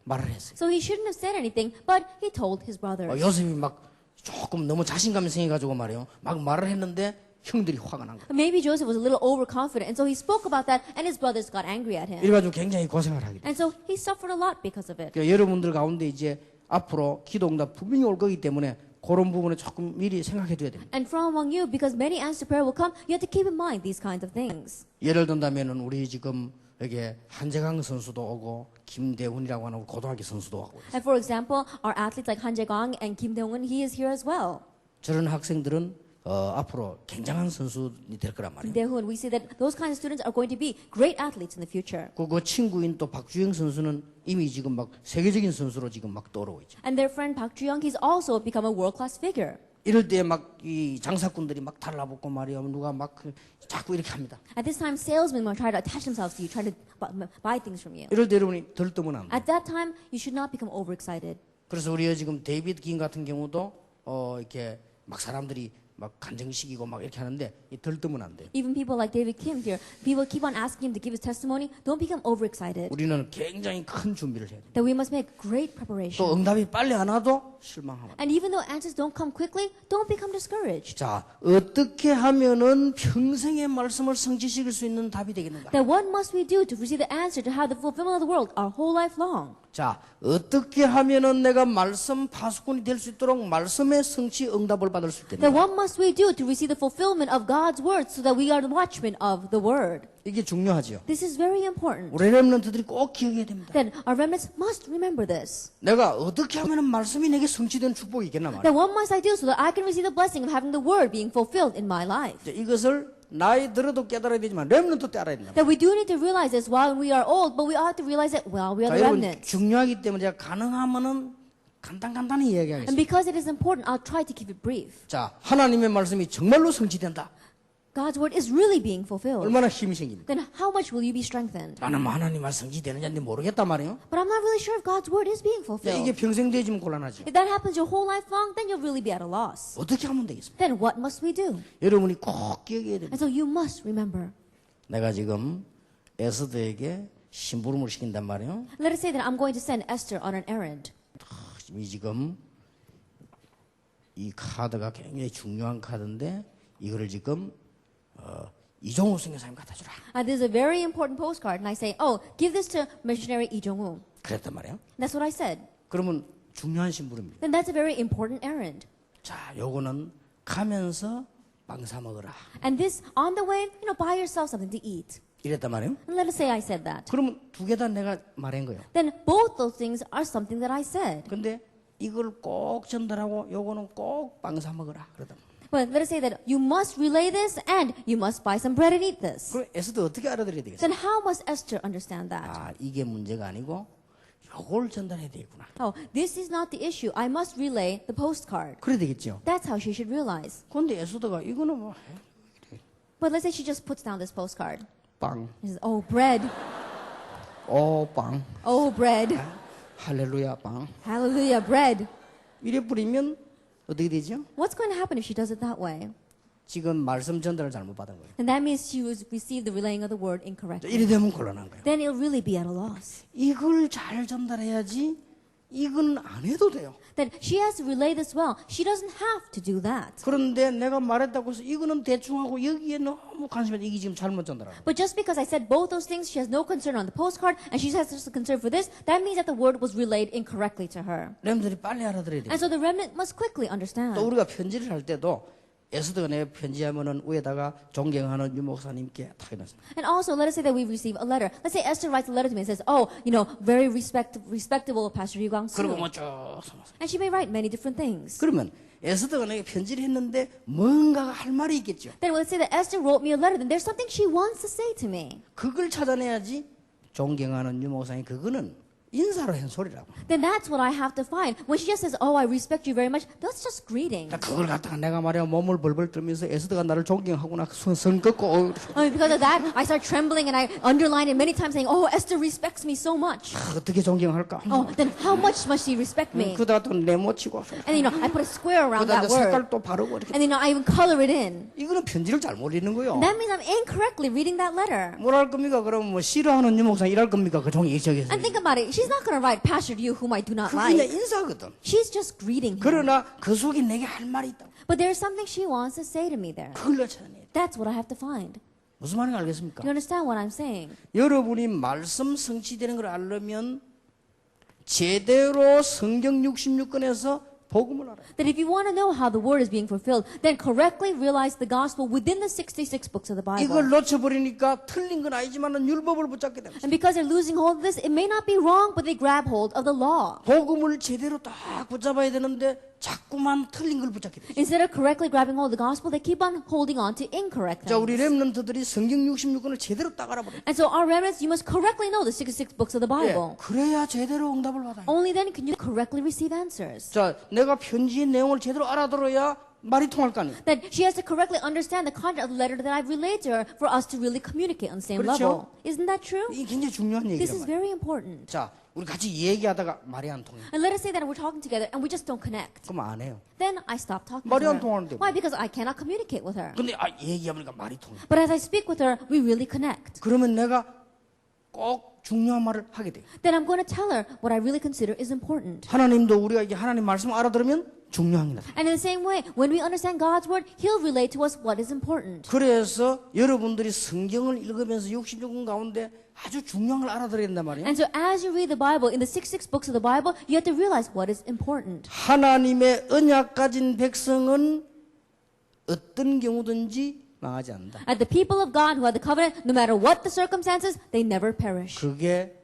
말을 했어요. So he shouldn't have said anything, but he told his brothers. 요셉이 막 조금 너무 자신감이 생겨가지고 말이에요. 막 말을 했는데 형들이 화가 난 거예요. Maybe Joseph was a little overconfident, and so he spoke about that, and his brothers got angry at him. 이래가지고 굉장히 고생을 하게 돼요. And so he suffered a lot because of it. 그러니까 여러분들 가운데 이제 앞으로 기도응답 분명히 올 거기 때문에 그런 부분에 조금 미리 생각해 둬야 됩니다. And from among you, because many answered prayer will come, you have to keep in mind these kinds of things. 예를 든다면은 우리 지금 여기 한재강 선수도 오고 김대훈이라고 하는 고등학교 선수도 오고 And for example, our athletes like Han Jae-gang and Kim Dae-won, he is here as well. 저런 학생들은 앞으로 굉장한 선수이 될 거란 말이에요. Dae-hoon, we see that those kinds of students are going to be great athletes in the future. 그 친구인 또 박주영 선수는 이미 지금 막 세계적인 선수로 지금 막 떠오르고 있죠. And their friend Park Ju-young, he's also become a world-class figure. 이럴 때 막 이 장사꾼들이 막 달라붙고 말이야 누가 막 자꾸 이렇게 합니다. At this time, salesmen will try to attach themselves to you, trying to buy things from you. 이럴 때 여러분이 들뜨면 안 돼. At that time, you should not become overexcited. 그래서 우리가 지금 데이비드 긴 같은 경우도 이렇게 막 사람들이 막 간증식이고 막 이렇게 하는데 들뜨면 안 돼요. Even people like David Kim here, people keep on asking him to give his testimony. Don't become overexcited. 우리는 굉장히 큰 준비를 해야 돼요. That we must make great 또 preparation. 응답이 빨리 안 와도 실망하면. And even though answers don't come quickly, don't become discouraged. 자, 어떻게 하면은 평생의 말씀을 성취시킬 수 있는 답이 되겠는가? That what must we do to receive the answer to have the fulfillment of the world our whole life long? 자, 어떻게 하면은 내가 말씀 파수꾼이 될 수 있도록 말씀의 성취 응답을 받을 수 That 있겠는가? what must we do to receive the fulfillment of God's word so that we are the watchmen of the word? 이게 중요하죠. This is very important. 우리 렘넌트들이 꼭 기억해야 됩니다. Then our remnants must remember this. 내가 어떻게 하면은 말씀이 내게 성취된 축복이 있겠나 말이야. Then what must I do so that I can receive the blessing of having the word being fulfilled in my life? 이제 이것을 나이 들어도 깨달아야 되지만 렘넌트 때 알아야 된다. That we do need to realize this while we are old, but we ought to realize it while we are 자, the 여러분 remnants. 중요하기 때문에 제가 가능하면은 간단히 And 이야기하겠습니다. because it is important, I'll try to keep it brief. 자, 하나님의 말씀이 정말로 성취된다. God's word is really being fulfilled. 얼마나 힘이 생깁니까? Then how much will you be strengthened? 나는 하나님 말 성취되는지 모르겠단 말이에요. But I'm not really sure if God's word is being 자, fulfilled. 이게 평생 되지면 곤란하죠. If that happens your whole life long, then you'll really be at a loss. 어떻게 하면 되겠습니까? Then what must we do? 여러분이 꼭 기억해야 됩니다. And so you must remember. 내가 지금 에스더에게 심부름을 시킨단 말이에요. Let us say that I'm going to send Esther on an errand. 이 지금 이 카드가 굉장히 중요한 카드인데 이거를 지금 이종호 선교사님 갖다 주라. This is a very important postcard, and I say, oh, give this to missionary Lee Jong-woo. 그랬단 말이에요. That's what I said. 그러면 중요한 심부름입니다. Then that's a very important errand. 자, 요거는 가면서 빵 사 먹어라. And this, on the way, buy yourself something to eat. 이랬단 말이에요. And let us say I said that. 그러면 두 개 다 내가 말한 거예요. Then both those things are something that I said. 근데 이걸 꼭 전달하고 요거는 꼭 빵 사 먹어라. 그러다. But let us say that you must relay this and you must buy some bread and eat this. 그럼 에스더 어떻게 알아들어야 되겠어요? Then how must Esther understand that? 아, 이게 문제가 아니고 요걸 전달해야 되겠구나. Oh, this is not the issue. I must relay the postcard. 그래야 되겠죠. That's how she should realize. 근데 에스더가 이거는 뭐 But let's say she just puts down this postcard. 빵, She says, oh, bread. 빵, Oh, bread. 할렐루야 빵. Hallelujah, bread. 이래 뿌리면 어떻게 되죠? What's going to happen if she does it that way? 지금 말씀 전달을 잘못 받은 거예요. And that means she was received the relaying of the word incorrectly. 이래 되면 곤란한 거예요. Then it'll really be at a loss. 이걸 잘 전달해야지 이건 안 해도 돼요. Then she has to relay this well. She doesn't have to do that. 그런데 내가 말했다고 해서 이거는 대충 하고 여기에 너무 관심이 이게 지금 잘못 전달하는 거예요. But just because I said both those things, she has no concern on the postcard, and she has just a concern for this, that means that the word was relayed incorrectly to her. 렘들이 빨리 알아들어야 돼요. And so the remnant must quickly understand. 또 우리가 편지를 할 때도 에스더가 내 편지하면은 위에다가 존경하는 유 목사님께 다 해놨습니다. And also, let us say that we receive a letter. Let's say Esther writes a letter to me and says, oh, you know, very respectable Pastor Yu Guang-soo. 그리고 뭐쭉 써놨어요. And she may write many different things. 그러면 에스더가 내게 편지를 했는데 뭔가가 할 말이 있겠죠. Then let's say that Esther wrote me a letter, then there's something she wants to say to me. 그걸 찾아내야지. 존경하는 유 목사님 그거는 인사로 한 소리라고. Then that's what I have to find. When she just says, oh, I respect you very much, that's just greeting. 그걸 갖다가 내가 말이야 몸을 벌벌 떨면서 에스더가 나를 존경하구나 손 긋고 Because of that, I start trembling and I underline it many times saying, oh, Esther respects me so much. 어떻게 존경할까? Oh, then how much must she respect me? 그다가 또 네모치고 And you know, I put a square around 그다가 that word. 색깔 또 바르고 이렇게. And you know, I even color it in. 이거는 편지를 잘못 읽는 거요. That means I'm incorrectly reading that letter. 뭐랄 겁니까? 그럼 뭐 싫어하는 유 목사님 일할 겁니까? 그 종이 저기서. And think about it. She's not going to write Pastor Yu, whom I do not 그게 내 like. 인사거든. She's just greeting him. 그러나 그 속에 내게 할 말이 있다. But there's something she wants to say to me there. 그걸 내 찾아내. That's what I have to find. 무슨 말인지 알겠습니까? Do you understand what I'm saying? 여러분이 말씀 성취되는 걸 알려면 제대로 성경 66권에서 복음을 알아요. That if you want to know how the word is being fulfilled, then correctly realize the gospel within the 66 books of the Bible. 이걸 놓쳐버리니까 틀린 건 아니지만 율법을 붙잡게 됩니다. And because they're losing hold of this, it may not be wrong, but they grab hold of the law. 복음을 제대로 딱 붙잡아야 되는데 자꾸만 틀린 걸 붙잡게 돼요. Instead of correctly grabbing hold of the gospel, they keep on holding on to incorrect 자, 우리 things. 렘넌트들이 성경 66권을 제대로 딱 알아버려요. And so our remnants, you must correctly know the 66 books of the Bible. 그래야 제대로 응답을 받아요. Only then can you correctly receive answers. 자, 내가 편지의 내용을 제대로 알아들어야 말이 통할 거 아니에요. That she has to correctly understand the content of the letter that I've relayed to her for us to really communicate on the same 그렇죠? level. Isn't that true? 이게 굉장히 중요한 This 얘기란 is 말이에요. very important. 자, 우리 같이 얘기하다가 말이 안 통해요. And let us say that we're talking together and we just don't connect. 그럼 안 해요. Then I stop talking 말이 to 안 her. 통하는데. Why? Because I cannot communicate with her. 근데 얘기하니까 말이 통해요. But as I speak with her, we really connect. 그러면 내가 꼭 중요한 말을 하게 돼요. Then I'm going to tell her what I really consider is important. 하나님도 우리가 이게 하나님 말씀 알아들으면 중요합니다. And in the same way, when we understand God's word, He'll relate to us what is important. 그래서 여러분들이 성경을 읽으면서 66권 가운데 아주 중요한 걸 알아들어야 된단 말이에요. And so as you read the Bible, in the 66 books of the Bible, you have to realize what is important. 하나님의 언약 가진 백성은 어떤 경우든지 망하지 않는다. And the people of God who have the covenant, no matter what the circumstances, they never perish. 그게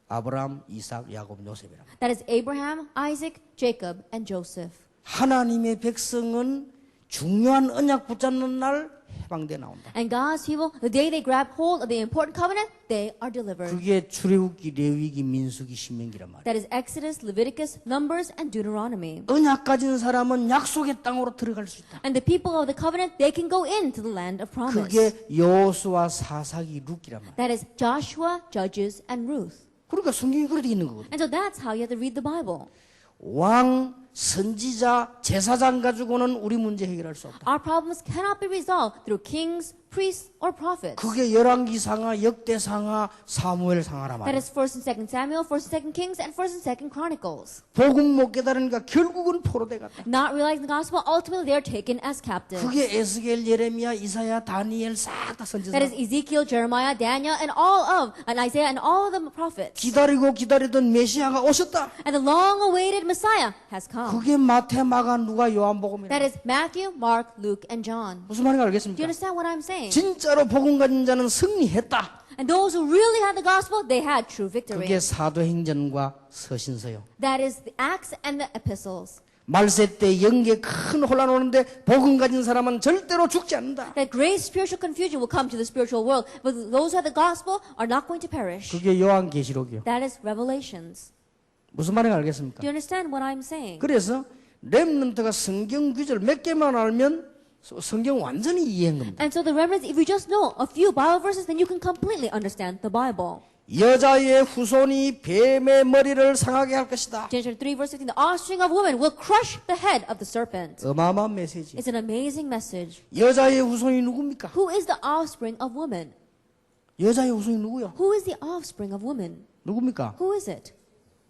아브라함, 이삭, 야곱, 요셉이라. That is Abraham, Isaac, Jacob, and Joseph. 하나님의 백성은 중요한 언약 붙잡는 날 해방돼 나온다. And God's people, the day they grab hold of the important covenant, they are delivered. 그게 출애굽기, 레위기, 민수기, 신명기란 말이에요. That is Exodus, Leviticus, Numbers, and Deuteronomy. 언약 가진 사람은 약속의 땅으로 들어갈 수 있다. And the people of the covenant, they can go into the land of promise. 그게 여호수아, 사사기, 룻기란 말이에요. That is Joshua, Judges, and Ruth. 그러니까 성경이 그렇게 있는 거거든요. And so that's how you have to read the Bible. 왕, 선지자, 제사장 가지고는 우리 문제 해결할 수 없다. Our problems cannot be resolved through kings, priests, or prophets. 그게 열왕기상하, 역대상하, 사무엘상하란 That 말이에요. is 1st and 2nd Samuel, 1st and 2nd Kings, and 1st and 2nd Chronicles. 복음 못 깨달으니까 결국은 포로돼 갔다. Not realizing the gospel, ultimately they are taken as captives. 그게 에스겔, 예레미야, 이사야, 다니엘 싹 다 That 선지자. is Ezekiel, Jeremiah, Daniel, and Isaiah, and all of the prophets. 기다리고 기다리던 메시아가 오셨다. And the long-awaited Messiah has come. 그게 마태, 마가, 누가, 요한복음이다. That is Matthew, Mark, Luke, and John. 무슨 말인지 Do you 알겠습니까? understand what I'm saying? 진짜로 복음 가진 자는 승리했다. And those who really had the gospel, they had true victory. 그게 사도행전과 서신서요. That is the Acts and the Epistles. 말세 때 영계 큰 혼란 오는데 복음 가진 사람은 절대로 죽지 않는다. That great spiritual confusion will come to the spiritual world, but those who have the gospel are not going to perish. 그게 요한계시록이요. That is Revelations. 무슨 말인지 알겠습니까? Do you understand what I'm saying? 그래서 렘넌트가 성경 구절 몇 개만 알면 성경 완전히 이해한 겁니다. And so the remnants, if you just know a few Bible verses, then you can completely understand the Bible. 여자의 후손이 뱀의 머리를 상하게 할 것이다. Genesis 3 verse 15, the offspring of woman will crush the head of the serpent. 어마어마한 메시지. It's an amazing message. 여자의 후손이 누굽니까? Who is the offspring of woman? 여자의 후손이 누구요? Who is the offspring of woman? 누굽니까? Who is it?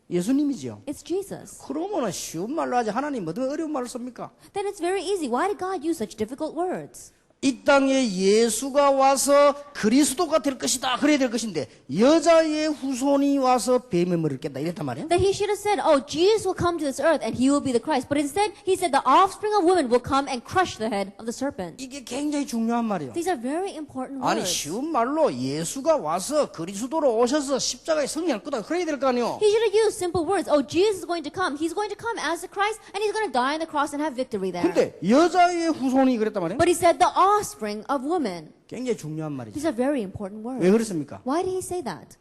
예수님이죠. It's Jesus. 그러면은 쉬운 말로 하지 하나님 어떤 어려운 말을 씁니까? Then it's very easy. Why did God use such difficult words? 이 땅에 예수가 와서 그리스도가 될 것이다. 그래야 될 것인데 여자의 후손이 와서 뱀의 머리를 깬다. 이랬단 말이에요. That he should have said, oh, Jesus will come to this earth and he will be the Christ. But instead, he said the offspring of woman will come and crush the head of the serpent. 이게 굉장히 중요한 말이에요. These are very important 아니 words. 쉬운 말로 예수가 와서 그리스도로 오셔서 십자가에 승리할 거다. 그래야 될 거 아니에요. He should have used simple words. Oh, Jesus is going to come. He's going to come as the Christ and he's going to die on the cross and have victory there. 근데 여자의 후손이 그랬단 말이에요. But he said the offspring of woman. 굉장히 중요한 말이죠. These are very important words. 왜 그렇습니까? Why did he say that?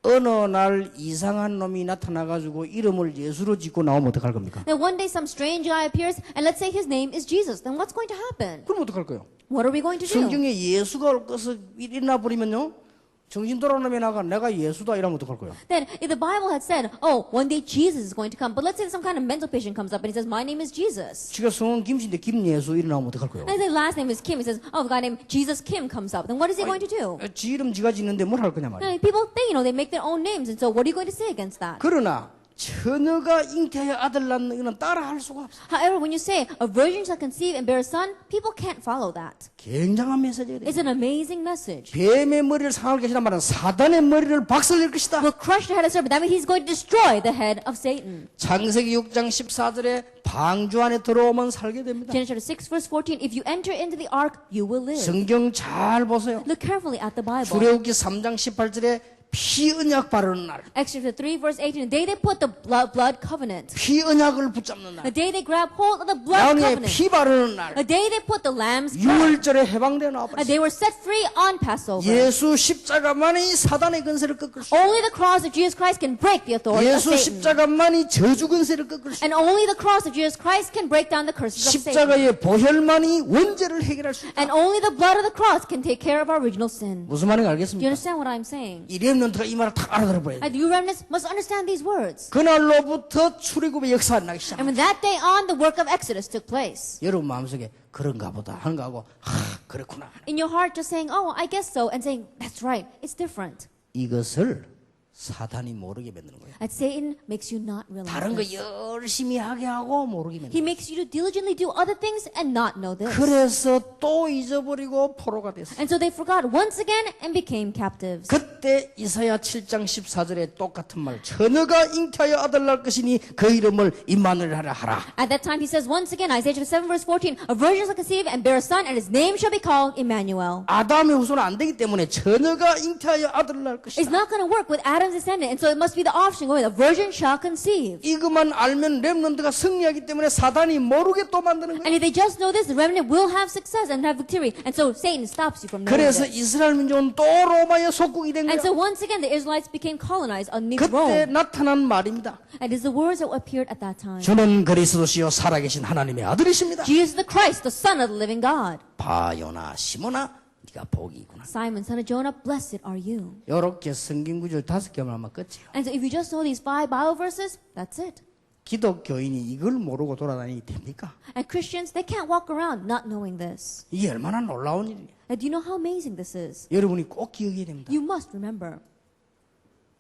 어느 날 이상한 놈이 나타나가지고 이름을 예수로 짓고 나오면 어떡할 겁니까? Now one day some strange guy appears and let's say his name is Jesus. Then what's going to happen? 그럼 어떡할 거예요? What are we going to do? 성경에 예수가 올 것을 일어나 버리면요. 정신 돌아온 놈이 나가 내가 예수다 이러면 어떡할 거예요? Then if the Bible had said, oh, one day Jesus is going to come. But let's say some kind of mental patient comes up and he says, my name is Jesus. 지가 성은 김씨인데 김예수 일어나면 어떡할 거예요? And his last name is Kim. He says, oh, a guy named Jesus Kim comes up. Then what is he going to do? 지 이름 지가 짓는데 뭘 할 거냐 말이에요. Now, people think, they make their own names. And so what are you going to say against that? 그러나 처녀가 잉태하여 아들 낳는 이는 따라할 수가 없어. However, when you say a virgin shall conceive and bear a son, people can't follow that. 굉장한 메시지가 돼요. It's an amazing message. 뱀의 머리를 상할 것이란 말은 사단의 머리를 박살낼 것이다. Will crush the head of the serpent. That means he's going to destroy the head of Satan. 창세기 6장 14절에 방주 안에 들어오면 살게 됩니다. Genesis 6 verse 14. If you enter into the ark, you will live. 성경 잘 보세요. Look carefully at the Bible. 출애굽기 3장 18절에 피언약 바르는 날, Exodus 3 verse 18. The day they put the blood covenant. 피언약을 붙잡는 The 날, day they grab hold of the blood 양의 covenant. 피 바르는 날, The day they put the lamb's blood. 유월절에 해방되어 And 나와버렸어요. they were set free on Passover. 예수 십자가만이 사단의 근세를 꺾을 수 있어요. Only the cross of Jesus Christ can break the authority of 예수 Satan. 십자가만이 저주 근세를 꺾을 수 있어요. And only the cross of Jesus Christ can break down the curses of Satan. 십자가의 보혈만이 원죄를 해결할 수 있다. And only the blood of the cross can take care of our original sin. 무슨 말인지 Do you 알겠습니까? understand what I'm saying? 이 렘넌트가 이 말을 다 알아들어버려야 돼. And you remnants must understand these words. 그날로부터 출애굽의 역사가 나기 And 시작합니다. when that day on, the work of Exodus took place. 여러분 마음속에 그런가 보다 하는가 하고 그렇구나. In your heart, just saying, oh, I guess so, and saying, that's right, it's different. 이것을 사단이 모르게 만드는 거예요. And Satan makes you not realize 다른 거 this. 열심히 하게 하고 모르게 만드는 He 거예요. makes you to diligently do other things and not know this. 그래서 또 잊어버리고 포로가 됐어요. And so they forgot once again and became captives. 그때 이사야 7장 14절에 똑같은 말, 처녀가 잉태하여 아들 낳을 것이니 그 이름을 임마누엘이라 하라. At that time, he says once again, Isaiah 7 verse 14, a virgin shall conceive and bear a son, and his name shall be called Emmanuel. 아담의 후손은 안 되기 때문에 처녀가 잉태하여 아들을 낳을 It's 것이다. not going to work with Adam's descendant, and so it must be the offspring of it. A virgin shall conceive. 이것만 알면 렘넌트가 승리하기 때문에 사단이 모르게 또 만드는 거예요. And if they just know this, the remnant will have success and have victory. And so Satan stops you from knowing 그래서 this. 이스라엘 민족은 또 로마의 속국이 된 And so 거예요. once again, the Israelites became colonized underneath 그때 Rome. 나타난 말입니다. And it's the words that appeared at that time. 주는 그리스도시요 살아계신 하나님의 아들이십니다. Jesus the Christ, the Son of the living God. 바요나 시모나 네가 복이 있구나. Simon, son of Jonah, blessed are you. 이렇게 성경 구절 5개만 하면 끝이에요. And so if you just know these 5 Bible verses, that's it. 기독교인이 이걸 모르고 돌아다니기 됩니까? And Christians, they can't walk around not knowing this. 이게 얼마나 놀라운 일이에요. And do you know how amazing this is? 여러분이 꼭 기억해야 됩니다. You must remember.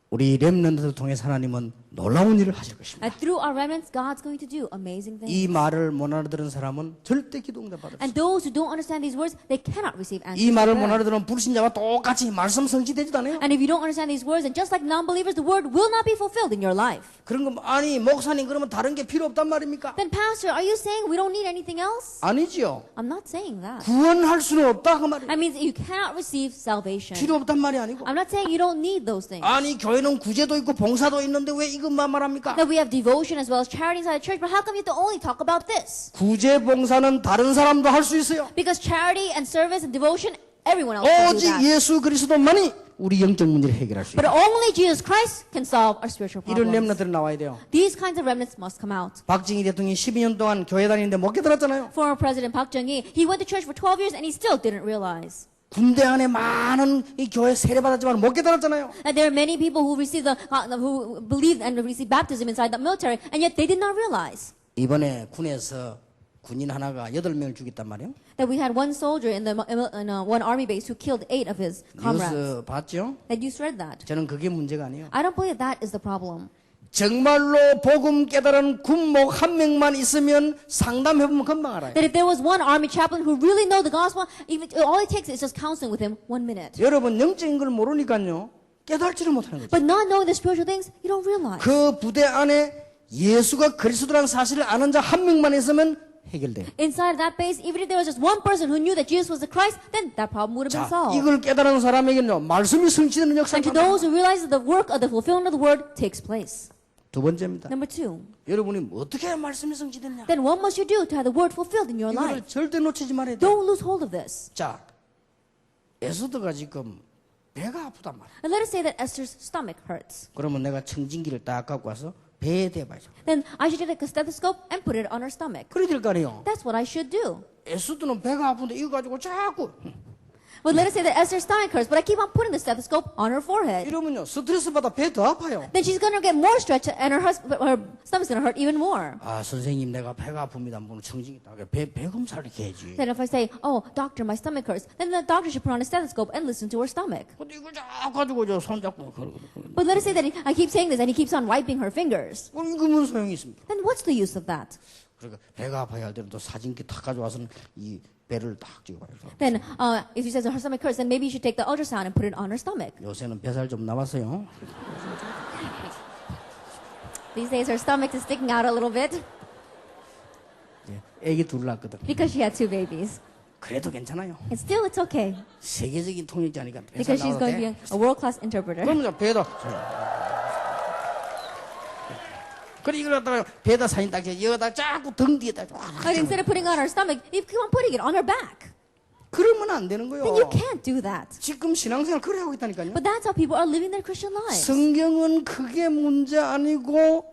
우리 렘넌트를 통해서 하나님은 놀라운 일을 하실 것입니다. And through our remnants, God's going to do amazing things. 이 말을 못 알아들은 사람은 절대 기도 응답 받을 수 And those who don't understand these words, they cannot receive answers. 이 to 말을 못 prayer. 알아들으면 불신자와 똑같이 말씀 성취되지도 않아요. And if you don't understand these words, and just like non-believers, the word will not be fulfilled in your life. 그런 거 아니 목사님 그러면 다른 게 필요 없단 말입니까? Then pastor, are you saying we don't need anything else? 아니지요. I'm not saying that. 구원할 수는 없다 그 말이에요. That means you cannot receive salvation. 필요 없단 말이 아니고. I'm not saying you don't need those things. 아니 교회는 구제도 있고 봉사도 있는데 왜 이것만 말합니까? That we have devotion as well as charity inside the church, but how come you have to only talk about this? 구제 봉사는 다른 사람도 할 수 있어요. Because charity and service and devotion, everyone else can do 오직 that. 예수 그리스도만이 우리 영적 문제를 해결할 수 But 있어요. only Jesus Christ can solve our spiritual 이런 problems. 렘넌트들 나와야 돼요. These kinds of remnants must come out. 박정희 대통령이 12년 동안 교회 다니는데 못 깨달았잖아요. Former President Park Chung-hee, he went to church for 12 years and he still didn't realize 군대 안에 많은 이 교회 세례받았지만 못 깨달았잖아요. that there are many people who received who believed and received baptism inside the military, and yet they did not realize 이번에 군에서 군인 하나가 8명을 죽였단 말이에요. that we had one soldier in one army base who killed 8 of his comrades. 뉴스 봤죠? Had you read that? 저는 그게 문제가 아니에요. I don't believe that is the problem. 정말로 복음 깨달은 군목 한 명만 있으면 상담해보면 금방 알아요. That if there was one army chaplain who really know the gospel, even all it takes is just counseling with him 1 minute. 여러분 영적인 걸 모르니까요. 깨달지를 못하는 거죠. But not knowing the spiritual things, you don't realize. 그 부대 안에 예수가 그리스도라는 사실을 아는 자 한 명만 있으면 해결돼요. Inside that base, even if there was just one person who knew that Jesus was the Christ, then that problem would have been 자, solved. 이걸 깨달은 사람에게는요. 말씀이 성취되는 역사가 And to those who realize that the work of the fulfillment of the word takes place. 두 번째입니다. Number 2, 여러분이 어떻게 해야 말씀이 성취됐냐? then what must you do to have the word fulfilled in your 이거를 life? 절대 놓치지 말아야 돼요. Don't lose hold of this. 자, 에스더가 지금 배가 아프단 말이야. And let us say that Esther's stomach hurts. 그러면 내가 청진기를 딱 갖고 와서 배에 대봐야죠. Then I should take a stethoscope and put it on her stomach. 그래야 될 거 아니에요. That's what I should do. 에스더는 배가 아픈데 이거 가지고 자꾸 But let us say that Esther's stomach hurts, but I keep on putting the stethoscope on her forehead. 이러면요. 스트레스 받아 배 더 아파요. Then she's going to get more stretched and her stomach's going to hurt even more. 아, 선생님 내가 배가 아픕니다. 뭐 청진기 딱 배 검사를 이렇게 해야지. Then if I say, oh, doctor, my stomach hurts, then the doctor should put on a stethoscope and listen to her stomach. 근데 이걸 자꾸 가지고 저 손잡고 그러고. But let us say that I keep saying this and he keeps on wiping her fingers. 그럼 이거 무슨 소용이 있습니까? Then what's the use of that? 그러니까 배가 아파야 할 때는 또 사진기 탁 가져와서는 이 배를 딱 찍어봐요. Then if she says her stomach hurts, then maybe you should take the ultrasound and put it on her stomach. 요새는 뱃살 좀 남았어요. These days her stomach is sticking out a little bit 애기 둘 낳거든. because she had 2 babies. 그래도 괜찮아요. And still it's okay 세계적인 통역자니까 뱃살 because she's 나와도 going to be 돼. a world-class interpreter. 그러면 배에다 그래 이걸 갖다가 배에다 사진 딱 여기다 자꾸 등 뒤에다 But instead of putting it on her stomach, you keep on putting it on her back. 그러면 안 되는 거요. Then you can't do that. 지금 신앙생활 그래 하고 있다니까요. But that's how people are living their Christian lives. 성경은 그게 문제 아니고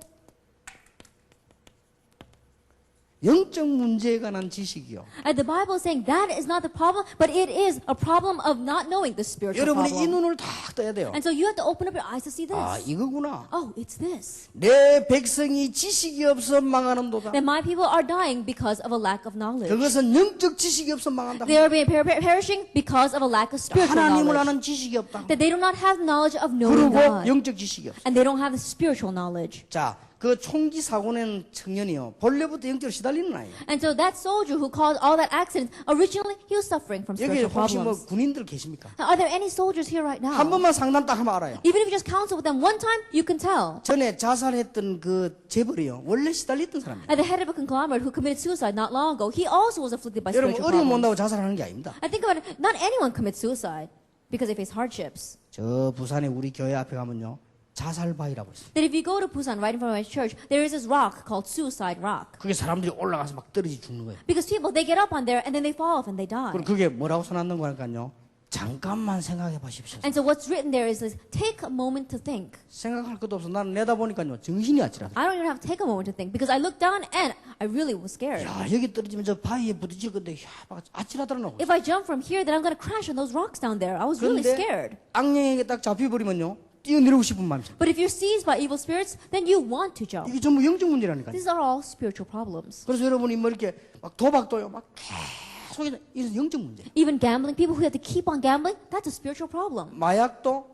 영적 문제에 관한 지식이요. And the Bible is saying that is not the problem, but it is a problem of not knowing the spiritual 여러분이 이 problem. 눈을 딱 떠야 돼요. And so you have to open up your eyes to see 아 this. 이거구나. Oh, it's this. 내 백성이 지식이 없어 망하는도다. That my people are dying because of a lack of knowledge. 그것은 영적 지식이 없어 망한다. They are being perishing because of a lack of spiritual 하나님을 knowledge. 아는 지식이 없다. That they do not have knowledge of knowing 그리고 God. 영적 지식이 없어. And they don't have the spiritual knowledge. 자, 그 총기 사고 낸 청년이요. 본래부터 영적으로 시달리는 아이예요. And so that soldier who caused all that accident, originally he was suffering from 여기 spiritual 혹시 뭐 problems. 군인들 계십니까? Now, are there any soldiers here right now? 한 번만 상담 딱 하면 알아요. Even if you just counsel with them one time, you can tell. 전에 자살했던 그 재벌이요. 원래 시달렸던 사람이에요. At the head of a conglomerate who committed suicide not long ago, he also was afflicted by 여러분 spiritual 어려움 problems. 온다고 자살하는 게 아닙니다. I think about it, not anyone commits suicide because they face hardships. 저 부산에 우리 교회 앞에 가면요. 자살바위라고 있어요. That if you go to Busan, right in front of my church, there is this rock called Suicide Rock. 그게 사람들이 올라가서 막 떨어지 죽는 거예요. Because people, they get up on there and then they fall off and they die. 그리고 그게 뭐라고 써놨는 거니까요. 잠깐만 생각해 보십시오. And so what's written there is this, take a moment to think. 생각할 것도 없어. 나는 내다보니까요. 정신이 아찔하다. I don't even have to take a moment to think because I looked down and I really was scared. 야, 여기 떨어지면 저 바위에 부딪힐 건데 야, 막 아찔하더라고. If I jump from here, then I'm going to crash on those rocks down there. I was really 그런데 scared. 악령에게 딱 잡혀버리면요. 뛰어내리고 싶은 마음이 있어요. But if you're seized by evil spirits, then you want to jump. 이게 전부 영적 문제라니까요. These are all spiritual problems. 그래서 여러분이 뭐 이렇게 막 도박도요. 막 계속 이런 영적 문제. Even gambling, people who have to keep on gambling, that's a spiritual problem. 마약도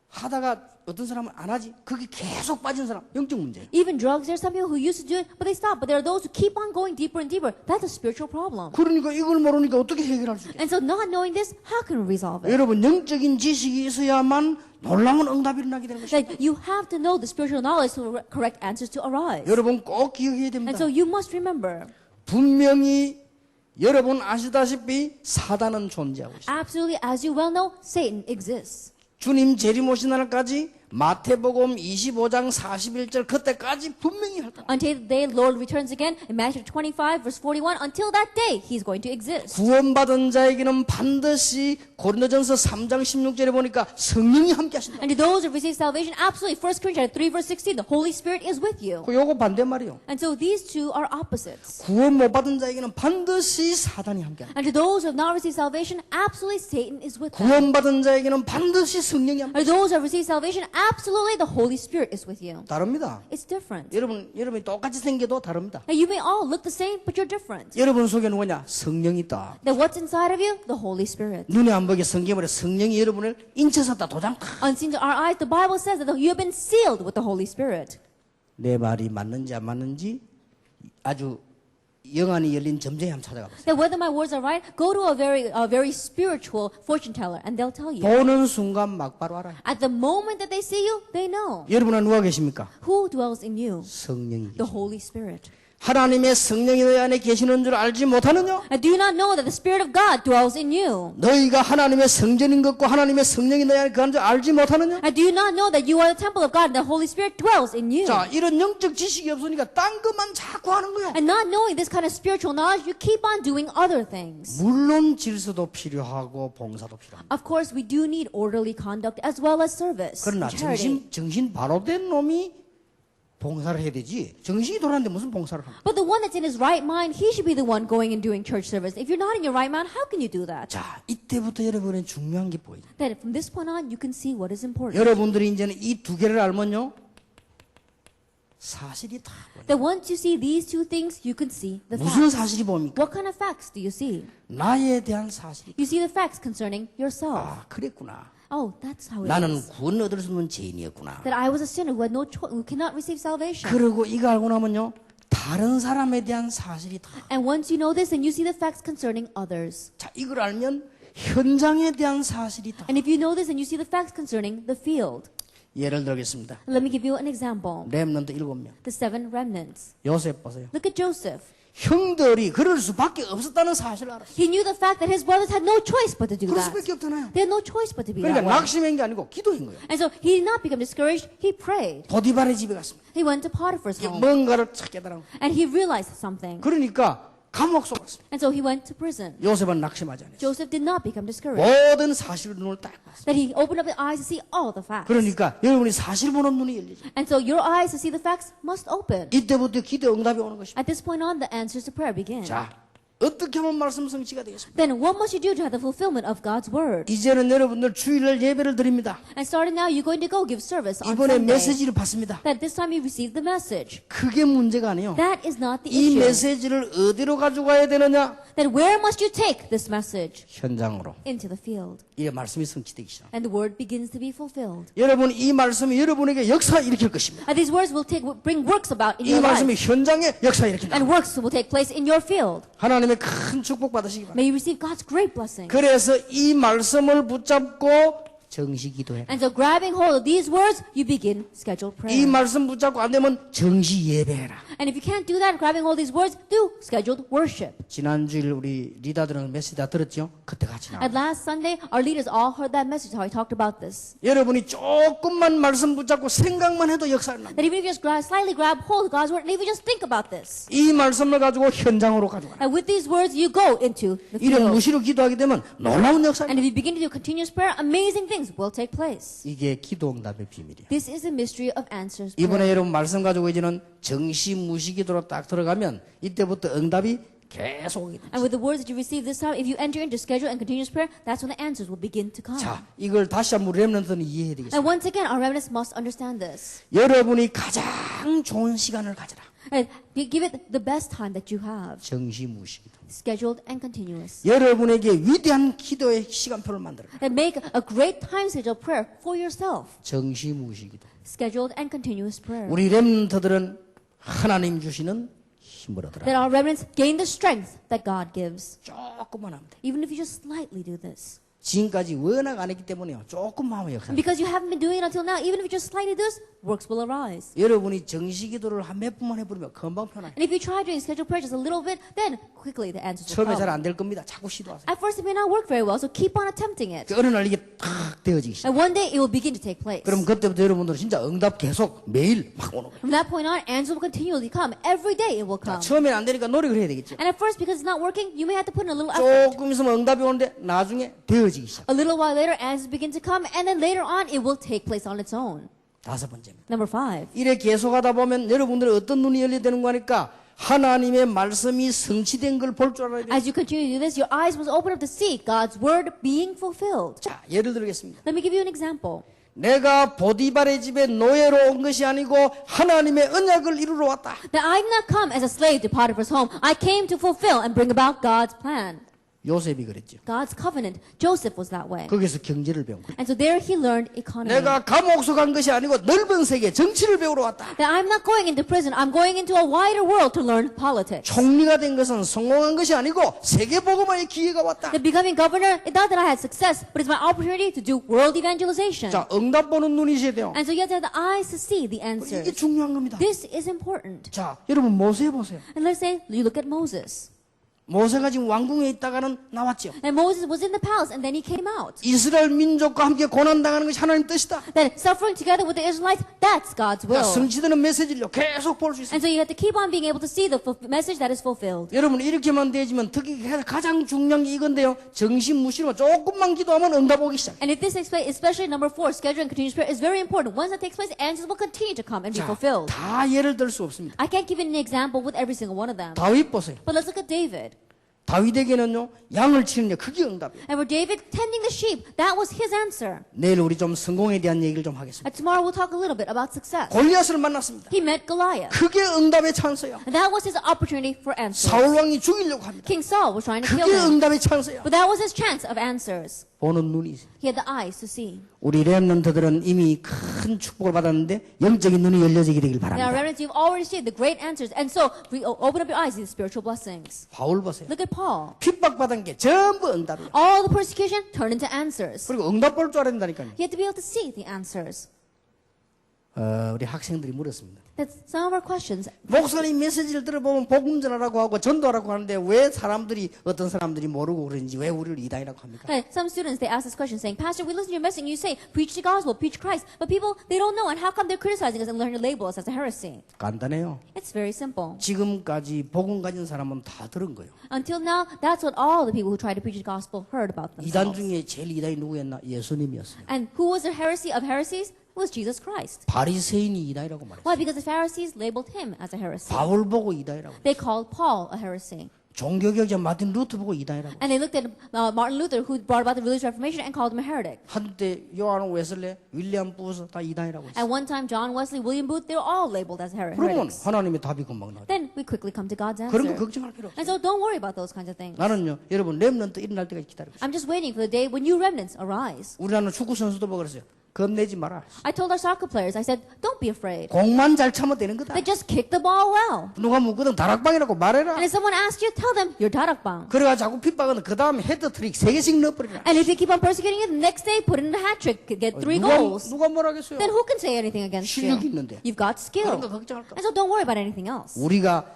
하다가 어떤 사람은 안 하지. 그게 계속 빠진 사람 영적 문제. Even drugs, there's some people who used to do it, but they stop. But there are those who keep on going deeper and deeper. That's a spiritual problem. 그러니까 이걸 모르니까 어떻게 해결할 수 있겠어요? And so not knowing this, how can we resolve it? 여러분 영적인 지식이 있어야만 놀라운 응답이 일어나게 되는 것입니다. Like, you have to know the spiritual knowledge for correct answers to arise. 여러분 꼭 기억해야 And 됩니다. so you must remember, 분명히 여러분 아시다시피 사단은 존재하고 있습니다. absolutely, as you well know, Satan exists. 주님 재림오신 날까지 마태복음 25장 41절 그때까지 분명히 할 거예요. Until the day the Lord returns again, in Matthew 25, verse 41, until that day, He's going to exist. 구원받은 자에게는 반드시 고린도전서 3장 16절에 보니까 성령이 함께 하신다. And to those who receive salvation, absolutely, 1 Corinthians 3, verse 16, the Holy Spirit is with you. 요거 반대말이요. And so these two are opposites. 구원 못 받은 자에게는 반드시 사단이 함께 한다. And to those who have not received salvation, absolutely Satan is with them. 구원받은 자에게는 반드시 성령이 함께 And those who have received salvation, absolutely the Holy Spirit is with you. 다릅니다. It's different. 여러분이 똑같이 생겨도 다릅니다. Now, you may all look the same, but you're different. 여러분 속에 누구냐? 성령이 있다. That what's inside of you? The Holy Spirit. 눈에 안 보이게 성경에 성령이 여러분을 인쳐섰다 도장 탁. Unseen to our eyes, the Bible says that you have been sealed with the Holy Spirit. 내 말이 맞는지 안 맞는지 아주 영안이 열린 점쟁이 한번 찾아가 보세요. That whether my words are right, go to a very spiritual fortune teller, and they'll tell you. 보는 순간 막바로 알아요. At the moment that they see you, they know. 여러분은 누가 계십니까? Who dwells in you? 성령이 The 계십니다. Holy Spirit. 하나님의 성령이 너희 안에 계시는 줄 알지 못하느냐? And do you not know that the Spirit of God dwells in you? 너희가 하나님의 성전인 것과 하나님의 성령이 너희 안에 거하는 줄 알지 못하느냐? And do you not know that you are the temple of God and the Holy Spirit dwells in you? 자, 이런 영적 지식이 없으니까 딴 것만 자꾸 하는 거예요. And not knowing this kind of spiritual knowledge, you keep on doing other things. 물론 질서도 필요하고 봉사도 필요합니다. Of course, we do need orderly conduct as well as service. 그러나 and charity. 정신 바로 된 놈이 봉사를 해야 되지. 정신이 돌아는데 무슨 봉사를 합니까? But the one that's in his right mind, he should be the one going and doing church service. If you're not in your right mind, how can you do that? 자, 이때부터 여러분의 중요한 게 보이죠. That from this point on, you can see what is important. 여러분들이 이제는 이 두 개를 알면요. 사실이 다 보여요. That once you see these two things, you can see the 무슨 facts. 사실이 보입니까? What kind of facts do you see? 나에 대한 사실이. You see the facts concerning yourself. 아, 그랬구나. Oh, that's how it 나는 is. 구원 얻을 수 없는 죄인이었구나. That I was a sinner who had no choice, who cannot receive salvation. 그리고 이거 알고 나면요. 다른 사람에 대한 사실이 다. And once you know this, then you see the facts concerning others. 자, 이걸 알면 현장에 대한 사실이 다. And if you know this, then you see the facts concerning the field. 예를 들겠습니다. Let me give you an example. 렘넌트 7명. The 7 remnants. 요셉 보세요. Look at Joseph. 형들이 그럴 수밖에 없었다는 사실을 알았어요. He knew the fact that his brothers had no choice but to do 그럴 that. 수밖에 없잖아요. They had no choice but to be 그러니까 that way. 낙심한 게 아니고 기도인 거예요. And so he did not become discouraged. He prayed. 보디발의 집에 갔습니다. He went to Potiphar's home. 뭔가를 착 깨달아. And he realized something. 그러니까 감옥 속 갔습니다. And so he went to prison. 요셉은 낙심하지 않았어요. Joseph did not become discouraged. 모든 사실을 눈을 딱 봤어요. That he opened up his eyes to see all the facts. 그러니까 여러분이 사실 보는 눈이 열리죠. And so your eyes to see the facts must open. 이때부터 기도 응답이 오는 것입니다. At this point on, the answers to prayer begin. 자, 어떻게 하면 말씀 성취가 되겠습니까? Then what must you do to have the fulfillment of God's word? 이제는 여러분들 주일날 예배를 드립니다. And starting now, you're going to go give service on 이번에 Sunday. 메시지를 받습니다. That this time you receive the message. 그게 문제가 아니에요. That is not the 이 issue. 메시지를 어디로 가지고 가야 되느냐? Then where must you take this message? 현장으로. Into the field. 이 말씀이 성취되기 시작. And the word begins to be fulfilled. 여러분 이 말씀이 여러분에게 역사 일으킬 것입니다. And these words will bring works about in 이 your 말씀이 life. 현장에 역사 일으킨다. And works will take place in your field. 하나님의 큰 축복 받으시기 바랍니다. May you receive God's great blessing. 그래서 이 말씀을 붙잡고 정시 기도해. And so grabbing hold of these words, you begin scheduled 이 prayer. 말씀 붙잡고 안 되면 정시 예배해라. And if you can't do that, grabbing hold of these words, do scheduled worship. 지난주일 우리 리더들은 메시지 다 들었죠? 그때 같이 나와. And last Sunday, our leaders all heard that message, how I talked about this. 여러분이 조금만 말씀 붙잡고 생각만 해도 역사를 납니다. That even if you just slightly grab hold of God's word, and if you just think about this, 이 말씀을 가지고 현장으로 가져가라. and with these words, you go into the 이런 field. 무시로 기도하게 되면 놀라운 역사를. And if you begin to do continuous prayer, amazing things will take place. 이게 기도 응답의 비밀이야. This is the mystery of answers 이번에 prayer. 여러분 말씀 가지고 이제는 정시 무시 기도로 딱 들어가면 이때부터 응답이 계속 오게 됩니다. And with the words that you receive this time, if you enter into scheduled and continuous prayer, that's when the answers will begin to come. 자, 이걸 다시 한번 렘넌트는 이해해야 되겠습니다. And once again, our remnants must understand this. 여러분이 가장 좋은 시간을 가져라. And give it the best time that you have. 정시 무시 기도. Scheduled and continuous. 여러분에게 위대한 기도의 시간표를 만들어라. And make a great time schedule of prayer for yourself. 정시 무시 기도. Scheduled and continuous prayer. 우리 렘넌트들은 하나님 주시는 힘을 얻으라. That our remnants gain the strength that God gives. 조금만 하면 돼. Even if you just slightly do this. 지금까지 워낙 안 했기 때문에요. 조금만 하면 역사. And because you haven't been doing it until now, even if you just slightly do this, works will arise. 여러분이 정시 기도를 한 몇 분만 해버리면 금방 편해요. And if you try doing scheduled prayer just a little bit, then quickly the answers will 처음에 잘 come. 안 될 겁니다. 자꾸 시도하세요. At first, it may not work very well, so keep on attempting it. 어느 날 이게 탁 되어지기 시작. And one day, it will begin to take place. 그럼 그때부터 여러분들은 진짜 응답 계속 매일 막 오는 거예요. From that point on, answers will continually come. Every day, it will come. 처음엔 안 되니까 노력을 해야 되겠죠. And at first, because it's not working, you may have to put in a little effort. 조금 있으면 응답이 오는데 나중에 되어지기 시작. A little while later, answers begin to come, and then later on, it will take place on its own. 다섯 번째입니다. Number 5. 이래 계속하다 보면 여러분들의 어떤 눈이 열리게 되는 거니까 하나님의 말씀이 성취된 걸 볼 줄 알아야 돼요. As you continue to do this, your eyes must open up to see God's word being fulfilled. 자, 예를 들겠습니다. Let me give you an example. 내가 보디발의 집에 노예로 온 것이 아니고 하나님의 언약을 이루러 왔다. That I did not come as a slave to Potiphar's home. I came to fulfill and bring about God's plan. 요셉이 그랬죠. God's covenant. Joseph was that way. 거기서 경제를 배운 거예요. And so there he learned economy. 내가 감옥소 간 것이 아니고 넓은 세계 정치를 배우러 왔다. That I'm not going into prison. I'm going into a wider world to learn politics. 총리가 된 것은 성공한 것이 아니고 세계 복음화의 기회가 왔다. That becoming governor, it's not that I had success, but it's my opportunity to do world evangelization. 자, 응답 보는 눈이 있어야 돼요. And so you have to have the eyes to see the 이게 answers. 중요한 겁니다. This is important. 자, 여러분 모세 보세요. And let's say you look at Moses. 모세가 지금 왕궁에 있다가는 나왔죠. And Moses was in the palace and then he came out. 이스라엘 민족과 함께 고난당하는 것이 하나님 뜻이다. That suffering together with the Israelites, that's God's will. 성취되는 메시지를 계속 볼 수 있습니다. And so you have to keep on being able to see the message that is fulfilled. 여러분 이렇게만 되지만 특히 가장 중요한 게 이건데요. 정신 무시로 조금만 기도하면 응답 오기 시작. And if this takes place, especially number 4, schedule and continuous prayer is very important. Once that takes place, answers will continue to come and be 자, fulfilled. 다 예를 들 수 없습니다. I can't give you an example with every single one of them. 다윗 보세요. But let's look at David. 다윗에게는요 양을 치는 게 그게 응답이에요. And for David, tending the sheep, that was his answer. 내일 우리 좀 성공에 대한 얘기를 좀 하겠습니다. And tomorrow we'll talk a little bit about success. 골리앗을 만났습니다. He met Goliath. 그게 응답의 찬스예요. And that was his opportunity for answers. 사울 왕이 죽이려고 합니다. King Saul was trying to kill 그게 him. 응답의 찬스예요. But that was his chance of answers. 보는 눈이 있어요. He had the eyes to see. 우리 렘넌트들은 이미 큰 축복을 받았는데 영적인 눈이 열려지게 되길 Now, 바랍니다. remnants, you've already seen the great answers. And so, we open up your eyes to the spiritual blessings. 바울 보세요. Look at Paul. 핍박받은 게 전부 응답이에요. All the persecution turned into answers. 그리고 응답 볼 줄 알아야 된다니까요. You have to be able to see the answers. 우리 학생들이 물었습니다. That's some of our questions. 목사님 메시지를 들어보면 복음 전하라고 하고 전도하라고 하는데 왜 어떤 사람들이 모르고 그러는지 왜 우리를 이단이라고 합니까? Some students, they ask this question saying, Pastor, we listen to your message and you say, preach the gospel, preach Christ. But people, they don't know. And how come they're criticizing us and learning to label us as a heresy? 간단해요. It's very simple. 지금까지 복음 가진 사람은 다 들은 거예요. Until now, that's what all the people who try to preach the gospel heard about 이단 themselves. 중에 제일 이단이 누구였나? 예수님이었어요. And who was the heresy of heresies? It was Jesus Christ. 바리새인이 이단이라고 말했어요. Why? Because the Pharisees labeled him as a heresy. 바울 보고 이단이라고. They called Paul a heresy. 종교개혁자 마틴 루터 보고 이단이라고. And they looked at Martin Luther, who brought about the religious reformation, and called him a heretic. 한때 요한 웨슬레, 윌리엄 부스 다 이단이라고 했어요. At one time, John Wesley, William Booth, they were all labeled as 그러면 heretics. 하나님의 답이 금방 나와요. Then we quickly come to God's 그런 거 answer. 걱정할 필요 And 없어요. so don't worry about those kinds of things. 나는요, 여러분 렘넌트 일어날 때까지 기다리고 있어요. I'm just waiting for the day when you remnants arise. 우리나라 축구 선수도 뭐 그랬어요? 겁내지 마라. I told our soccer players, I said, don't be afraid. 공만 잘 차면 되는 거다. They just kick the ball well. 누가 묻거든 다락방이라고 말해라. And if someone asks you, tell them you're darakbang. 그래가 자꾸 핍박은 그 다음에 헤드트릭 3개씩 넣어버리라. And if you keep on persecuting you, the next day put in a hat trick, get 3 goals. 누가 뭐라겠어요? Then who can say anything against you? 실력이 있는데. You've got skill. 그런 거 걱정할 거. And so don't worry about anything else. 우리가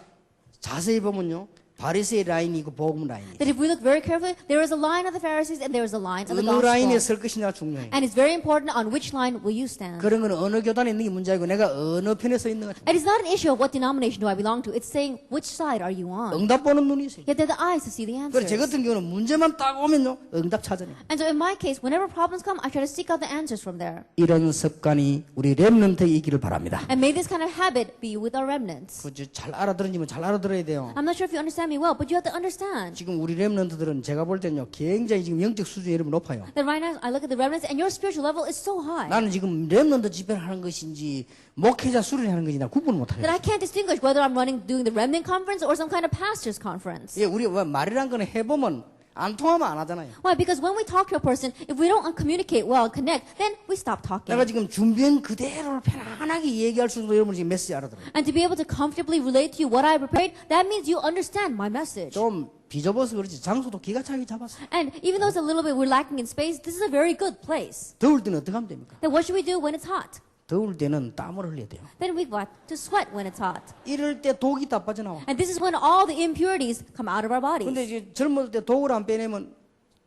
자세히 보면요. 바리새의 라인이 있고 복음 라인이. That if we look very carefully, there is a line of the Pharisees and there is a line of the 어느 라인에 gospel. 설 것이냐 중요해요. And it's very important on which line will you stand. 그런 거는 어느 교단에 있는 게 문제이고 내가 어느 편에 서 있는가. And it's not an issue of what denomination do I belong to. It's saying which side are you on. 응답 보는 눈이 있어요. You have to have the eyes to see the 그래서 제 answers. 같은 경우는 문제만 딱 오면요. 응답 찾아내요. And so in my case, whenever problems come, I try to seek out the answers from there. 이런 습관이 우리 렘넌트에 있기를 바랍니다. And may this kind of habit be with our remnants. 잘 알아들은지면 잘 알아들어야 돼요. I'm not sure if you understand me well, but you have to understand. 지금 우리 렘넌트들은 제가 볼 때는요. 굉장히 지금 영적 수준이 여러분 높아요. That right now, I look at the remnants and your spiritual level is so high. 나는 지금 렘넌트 집회를 하는 것인지 목회자 수련을 하는 것인지 나 구분을 못해요. That I can't distinguish whether I'm doing the remnant conference or some kind of pastor's conference. 예, 우리 말이란 거는 해보면 안 통하면 안 하잖아요. Why? Because when we talk to a person, if we don't communicate well, connect, then we stop talking. 내가 지금 준비한 그대로 편안하게 얘기할 수 있도록 여러분 지금 메시지 알아들어요. And to be able to comfortably relate to you what I prepared, that means you understand my message. 좀 비좁아서 그렇지 장소도 기가 차게 잡았어요. And even though it's a little bit we're lacking in space, this is a very good place. 더울 때는 어떻게 하면 됩니까? Then what should we do when it's hot? 더울 때는 땀을 흘려야 돼요. Then we've got to sweat when it's hot. 이럴 때 독이 다 빠져나와. And this is when all the impurities come out of our bodies. 근데 이제 젊을 때 독을 안 빼내면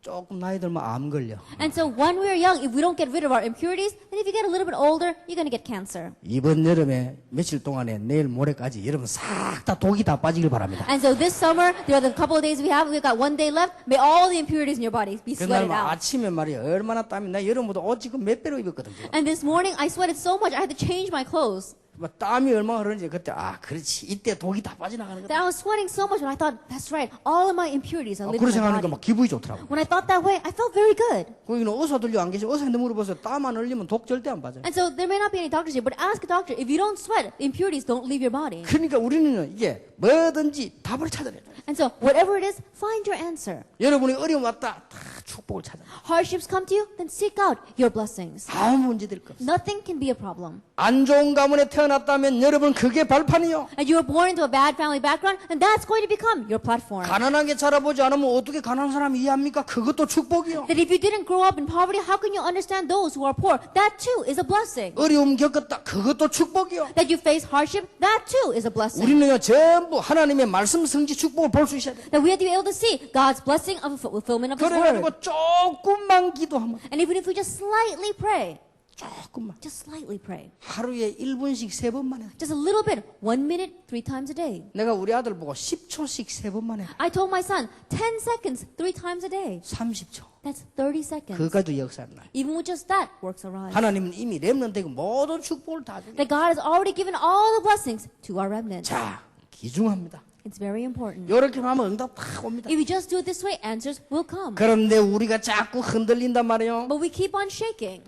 조금 나이 들면 암 걸려. And so when we're young, if we don't get rid of our impurities, then if you get a little bit older, you're going to get cancer. 이번 여름에 며칠 동안에 내일 모레까지 여러분 싹 다 독이 다 빠지길 바랍니다. And so this summer, there are the couple of days we've got 1 day left, may all the impurities in your body be 그날 sweated out. 아침에 말이야 얼마나 땀이 나 여름보다 옷 지금 몇 배로 입었거든. 지금. And this morning, I sweated so much, I had to change my clothes. 막 땀이 얼마나 흐르는지 그때 그렇지 이때 독이 다 빠져나가는 That 거다. I was sweating so much, and I thought, that's right, all of my impurities are 그런 living in my 생각하니까 body. 막 기분이 좋더라고. When I thought that way, I felt very good. 거기는 의사들도 안 계시고 의사한테 물어봐서 땀 안 흘리면 독 절대 안 빠져요. And so there may not be any doctors here, but ask a doctor. If you don't sweat, the impurities don't leave your body. 그러니까 우리는 이게 뭐든지 답을 찾아내야 돼. And so whatever it is, find your answer. 여러분이 어려움 왔다 다 축복을 찾아. Hardships come to you, then seek out your blessings. 아무 문제 될 거 없어. Nothing can be a problem. 안 좋은 가문에 태어났다면 여러분 그게 발판이요. And you were born into a bad family background, then that's going to become your platform. 가난하게 자라보지 않으면 어떻게 가난한 사람 이해합니까? 그것도 축복이요. That if you didn't grow up in poverty, how can you understand those who are poor? That too is a blessing. 어려움 겪었다. 그것도 축복이요. That you face hardship, that too is a blessing. 우리는요 전부 하나님의 말씀 성취 축복을 볼 수 있어야 돼. That we have to be able to see God's blessing of fulfillment of His word. 그래가지고 조금만 기도하면 And even if we just slightly pray, 조금만 just slightly pray, 하루에 1분씩 3번만 해. just a little bit, 1 minute, 3 times a day. 내가 우리 아들 보고 10초씩 3번만 해. I told my son, 10 seconds, 3 times a day. 30초. That's 30 seconds. 그까지도 역사는 나. Even with just that, works arise. 하나님은 이미 렘넌트에게 모든 축복을 다 주고. That God has already given all the blessings to our remnant. 자, 귀중합니다. It's very important. 이렇게 하면 응답 다 옵니다. If we just do it this way, answers will come. 그런데 우리가 자꾸 흔들린단 말이에요. But we keep on shaking.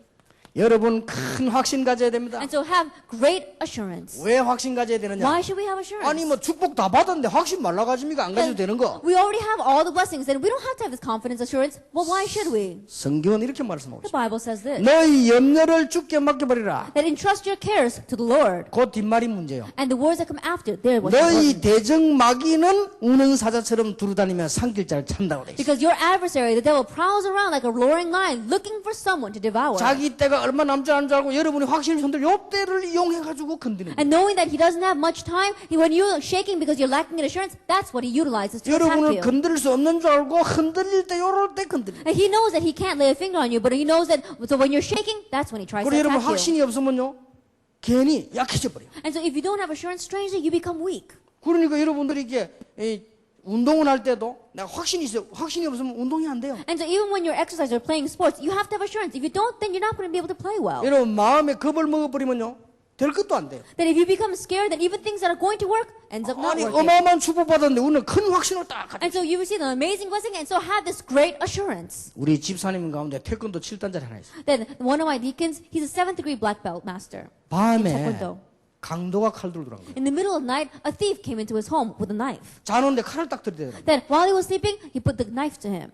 여러분 큰 확신 가져야 됩니다. And so have great assurance. 왜 확신 가져야 되느냐? Why should we have assurance? 아니 뭐 축복 다 받았는데 확신 말라 가집니까? 안 가져도 되는 거. We already have all the blessings, and we don't have to have this confidence assurance. Well, why should we? 성경은 이렇게 말씀하고 The 있어요. Bible says this. 너희 염려를 주께 맡겨버리라. That entrust your cares to the Lord. 그 뒷말이 문제요. And the words that come after, they're what's 너희 important. 대적 마귀는 우는 사자처럼 두루다니며 산길자를 찬다고 돼 있어요. Because your adversary, the devil, prowls around like a roaring lion looking for someone to devour. 자기 때가 얼마 남지 않은 줄 알고 여러분이 확신이 손들 요 때를 이용해가지고 건드는 거예요. And knowing that he doesn't have much time, when you're shaking because you're lacking in assurance, that's what he utilizes to attack 여러분을 you. 건드릴 수 없는 줄 알고 흔들릴 때 요럴 때 건드려요. And he knows that he can't lay a finger on you, but he knows that, so when you're shaking, that's when he tries to 그리고 여러분 attack you. 확신이 없으면요 괜히 약해져 버려요. And so if you don't have assurance, strangely, you become weak. 그러니까 여러분들이 이게 운동을 할 때도 내가 확신이 있어요. 확신이 없으면 운동이 안 돼요. And so even when you're exercising or playing sports, you have to have assurance. If you don't, then you're not going to be able to play well. 여러분 마음에 겁을 먹어버리면요 될 것도 안 돼요. That if you become scared, then even things that are going to work ends up not 아니 working. 어마어마한 축복받았는데 우리는 큰 확신을 딱 가지고 And so you receive an amazing blessing, and so have this great assurance. 우리 집사님 가운데 태권도 7단짜리 하나 있어요. Then one of my deacons, he's a 7th degree black belt master. 밤에 태권도. 강도가 칼 들고 들어간 거예요. In the middle of the night, a thief came into his home with a knife. 자는데 칼을 딱 들이대더라고요. Then while he was sleeping, he put the knife to him.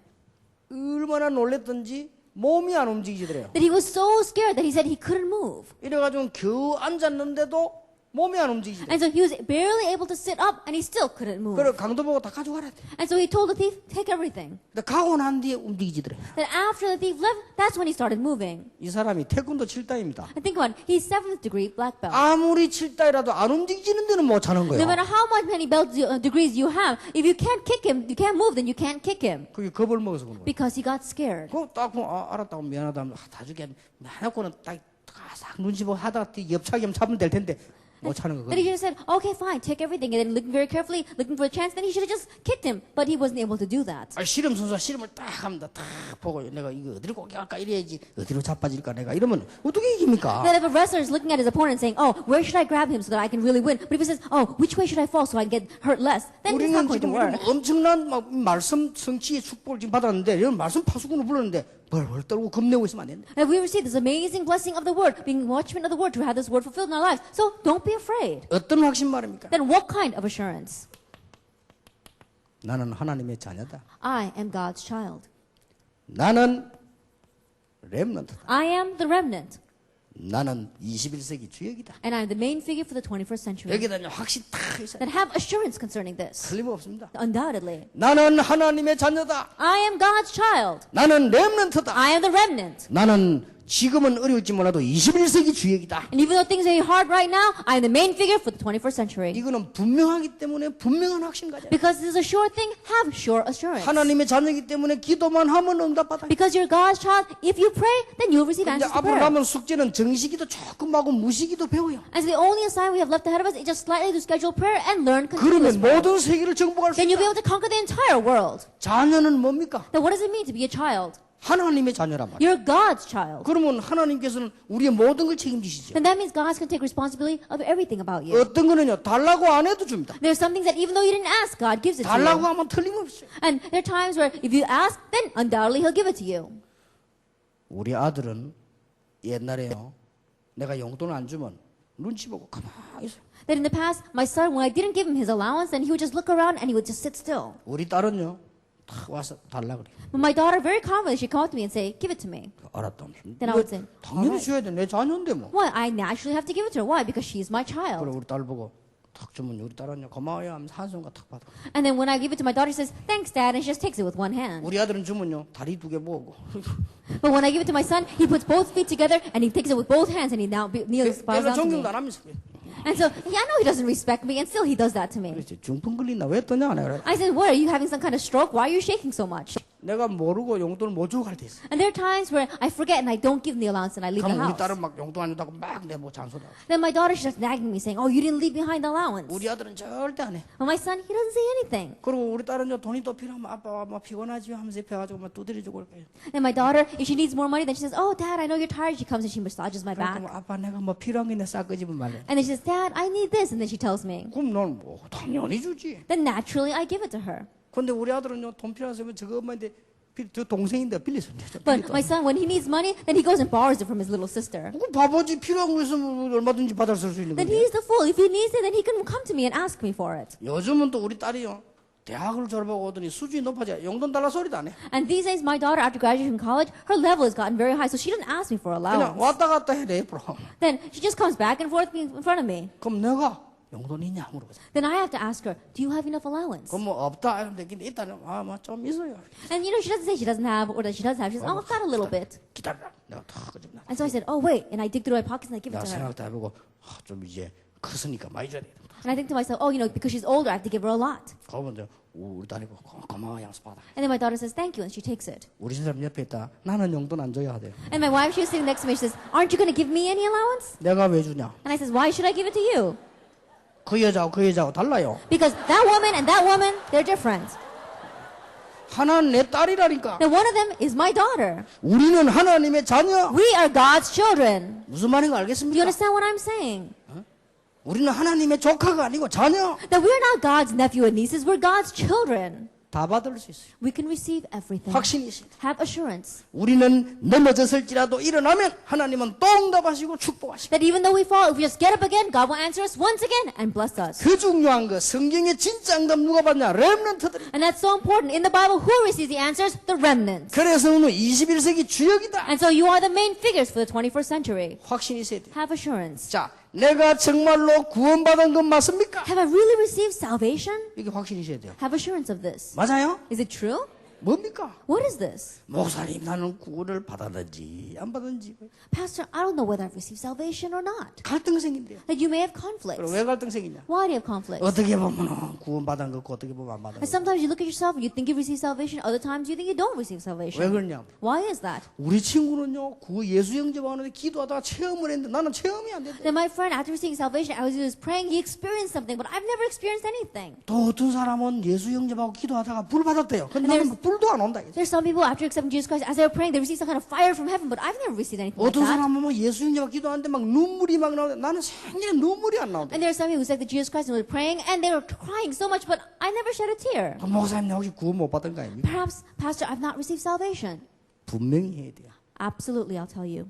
얼마나 놀랬던지 몸이 안 움직이더래요. That he was so scared that he said he couldn't move. 이래가지고 겨우 앉았는데도 몸이 안 움직이더래요. And so he was barely able to sit up, and he still couldn't move. 그래 강도 보고 다 가져가라 대. And so he told the thief, take everything. 근데 가고 난 뒤에 움직이더래요. Then after the thief left, that's when he started moving. 이 사람이 태권도 7단입니다. And think about it, he's 7th degree black belt. 아무리 7단이라도 안 움직이는 데는 못 차는 No 거예요. matter how many belt degrees you have, if you can't kick him, you can't move, then you can't kick him. 그게 겁을 먹어서 그런 거예요. Because he got scared. 그딱 알았다고 미안하다 하면 다 주게 해놓고는 딱 눈치 보고 하다가 옆차기 잡으면 될 텐데 못 차는 Then he 거거든요. should have said, okay, fine, take everything. And then looking very carefully, looking for a chance, then he should have just kicked him. But he wasn't able to do that. 씨름 선수가 씨름을 딱 합니다. 딱 보고 내가 이거 어디로 공격할까 이래야지 어디로 자빠질까 내가 이러면 어떻게 이깁니까? Then if a wrestler is looking at his opponent saying, oh, where should I grab him so that I can really win? But if he says, oh, which way should I fall so I can get hurt less? Then it's 우리는 not going to 지금 work. 엄청난 막 말씀 성취의 축복을 지금 받았는데 이런 말씀 파수꾼을 불렀는데 벌벌 떨고 겁내고 있으면 안 된다. And we receive this amazing blessing of the word, being watchmen of the word, to have this word fulfilled in our lives. So don't be afraid. 어떤 확신 말입니까? Then what kind of assurance? 나는 하나님의 자녀다. I am God's child. 나는 렘넌트다. I am the remnant. 나는 21세기 주역이다. And I am the main figure for the 21st century. 여기다 확신 딱 있어요. That have assurance concerning this. 틀림없습니다. Undoubtedly. 나는 하나님의 자녀다. I am God's child. 나는 렘넌트다. I am the remnant. 나는 지금은 어려울지 몰라도 21세기 주역이다. And even though things are hard right now, I am the main figure for the 21st century. 이거는 분명하기 때문에 분명한 확신 가져야 돼. Because this is a sure thing, have sure assurance. 하나님의 자녀이기 때문에 기도만 하면 응답받아. Because you're God's child, if you pray, then you'll receive 이제 answers to 앞으로 prayer. 남은 숙제는 정식기도 조금 하고 무식기도 배워요. And so the only assignment we have left ahead of us is just slightly to schedule prayer and learn 그러면 continuous prayer. 모든 세계를 정복할 수 Then you'll be 있다. able to conquer the entire world. 자녀는 뭡니까? Then what does it mean to be a child? 하나님의 자녀란 말이에요. You're God's child. 그러면 하나님께서는 우리의 모든 걸 책임지시죠. And that means God can take responsibility of everything about you. 어떤 거는요, 달라고 안 해도 줍니다. There's some things that even though you didn't ask, God gives it to 달라고 you. 하면 틀림없어요. And there are times where if you ask, then undoubtedly He'll give it to you. 우리 아들은 옛날에요, 내가 용돈을 안 주면 눈치 보고 가만히 있어요. That in the past, my son, when I didn't give him his allowance, then he would just look around and he would just sit still. 우리 딸은요, 탁 와서 달라 그래. But my daughter, very calmly, she'd come up to me and say, give it to me. 알았다. Then I would say, 당연히 줘야 돼. 내 자녀인데 뭐. Why? I naturally have to give it to her. Why? Because she's my 그래 child. 우리 딸 보고 탁 주면 우리 딸은요, 고마워요 하면서 한 손과 탁 받아. And then when I give it to my daughter, she says, thanks, Dad, and she just takes it with one hand. 우리 아들은 주면요, 다리 두 개 모으고. But when I give it to my son, he puts both feet together and he takes it with both hands and he now kneels, bows 내가 down to me. 존경도 안 하면서. And so, yeah, I know he doesn't respect me, and still he does that to me. 그렇지. 중풍 걸린다. 왜 떠냐? 내가 그래. I said, what, are you having some kind of stroke? Why are you shaking so much? 내가 모르고 용돈을 못 주고 갈 때 있어. And there are times where I forget and I don't give him the allowance and I leave the 그럼 우리 house. 딸은 막 용돈 안 준다고 막 내뭐 잔소리하고. Then my daughter, she's just nagging me, saying, oh, you didn't leave behind the allowance. 우리 아들은 절대 안 해. But my son, he doesn't say anything. 그리고 우리 딸은요, 돈이 또 필요하면 아빠 막 피곤하지 하면서 옆에 가지고 막 두드려주고 그럴까요? And my daughter, if she needs more money, then she says, oh, Dad, I know you're tired. She comes and she massages my back. 그럼 아빠 내가 뭐 필요한 게 있네 싹 끄집으면 말해. And then she says, Dad, I need this. And then she tells me. 그럼 넌 뭐 당연히 주지. Then naturally, I give it to her. 근데 우리 아들은요, 돈 필요하면 저거 엄마한테 저 동생인데 빌려서. But my son, when he needs money, then he goes and borrows it from his little sister. 그 바보지 필요한 거 있으면 얼마든지 받을 수 있는 Then 건데. he's the fool. If he needs it, then he can come to me and ask me for it. 요즘은 또 우리 딸이요, 대학을 졸업하고 오더니 수준이 높아져. 용돈 달라 소리도 안 해. And these days, my daughter, after graduating from college, her level has gotten very high, so she doesn't ask me for 그냥 allowance. 왔다 갔다 해, 내 앞으로. Then she just comes back and forth in front of me. 그럼 내가 용돈 있냐 물어보자. Then I have to ask her, do you have enough allowance? 그럼 뭐 없다 하는데 근데 일단은 뭐 좀 있어요. And you know, she doesn't say she doesn't have or that she does have. She says, oh, I've got a little bit. 기다려라. 내가 다 끄집나. And so I said, oh, wait. And I dig through my pockets and I give it 내가 to her. 생각도 해보고 좀 이제 컸으니까 많이 줘야 돼. And I think to myself, oh, you know, because she's older, I have to give her a lot. 그러면 이제 우리 딸이 고마워 양수 받아. And then my daughter says, thank you, and she takes it. 우리 사람 옆에 있다. 나는 용돈 안 줘야 돼. And my wife, she was sitting next to me, she says, aren't you going to give me any allowance? 내가 왜 주냐? And I says, why should I give it to you? 그 여자하고 달라요. Because that woman and that woman, they're different. 하나는 내 딸이라니까. Now one of them is my daughter. 우리는 하나님의 자녀. We are God's children. 무슨 말인지 Do you 알겠습니까? understand what I'm saying? 우리는 하나님의 조카가 아니고 자녀. That we're not God's nephew and nieces, we're God's children. 다 받을 수 있어요. We can receive everything. 확신이 있습니다. Have assurance. 우리는 넘어졌을지라도 일어나면 하나님은 또 응답하시고 축복하시고. That even though we fall, if we just get up again, God will answer us once again and bless us. 그 중요한 거 성경의 진짜 응답 누가 받냐? 렘넌트들이. And that's so important. In the Bible, who receives the answers? The remnant. 그래서 오늘 21세기 주역이다. And so you are the main figures for the 21st century. 확신이 있어야 돼. Have assurance. 자, 내가 정말로 구원받은 건 맞습니까? Have I really received salvation? 이게 확신이 있어야 돼요. Have assurance of this. 맞아요? Is it true? 뭡니까? What is this? 목사님 나는 구원을 받았는지 안 받았는지 Pastor, I don't know whether I've received salvation or not. 갈등 생긴대요. That you may have 그럼 conflicts. 왜 갈등 생기냐? Why do you have conflicts? 어떻게 보면 구원받은 거고 어떻게 보면 안 받은 And 거. sometimes you look at yourself and you think you've received salvation. Other times you think you don't receive 왜 salvation. 그러냐? Why is that? 우리 친구는요, 그 예수 영접하는데 기도하다가 체험을 했는데 나는 체험이 안 된대. Then my friend, after receiving salvation, I was praying, he experienced something, but I've never experienced anything. 또 어떤 사람은 예수 영접하고 기도하다가 불 받았대요. 근데 나는 불도 안 온다. There's some people, after accepting Jesus Christ, as they were praying, they received some kind of fire from heaven, but I've never received anything like 어떤 that. 사람은 뭐 예수 영접하고 기도하는데 막 눈물이 막 나오는데 나는 생전에 눈물이 안 나오대. And there are some people who accepted Jesus Christ and were praying, and they were crying so much, but I never shed a tear. 그 목사님 혹시 구원 못 받은 거 아닙니까? Perhaps, Pastor, I've not received salvation. 분명히 해야 돼요. Absolutely, I'll tell you.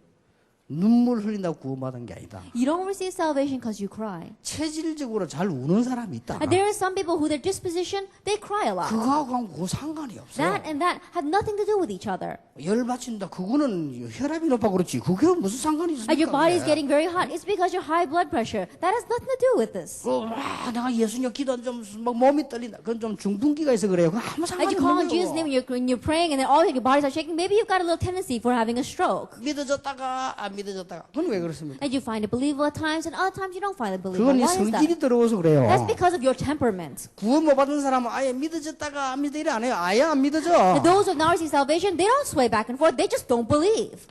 눈물 흘린다고 구원받은 게 아니다. You don't receive salvation because you cry. 체질적으로 잘 우는 사람이 있다. And there are some people who their disposition, they cry a lot. 그거하고 그 상관이 없어요. That and that have nothing to do with each other. 열 받친다. 그거는 혈압이 높아 그렇지. 그게 무슨 상관이 And your body is 있습니까? getting very hot. It's because you're high blood pressure. That has nothing to do with this. 내가 예수님 기도한 좀막 몸이 떨린다. 그건 좀 중풍기가 있어 그래요. 그거 아무 As 상관이 you call on 없는 Jesus' name 거예요. and you're praying and then all your bodies are shaking, maybe you've got a little tendency for having a stroke. 믿어졌다가 안 믿어졌다가. 그건 왜 그렇습니까? And you find it believable at times and other times you don't find it believable. 그건 이 Why is that? 성질이 들어와서 그래요. That's because of your temperament. 구원 못 받은 사람은 아예 믿어졌다가 안 믿어 이래 안 해요. 아예 안 믿어져. And those who have not received salvation, they don't sway back and forth. They just don't believe.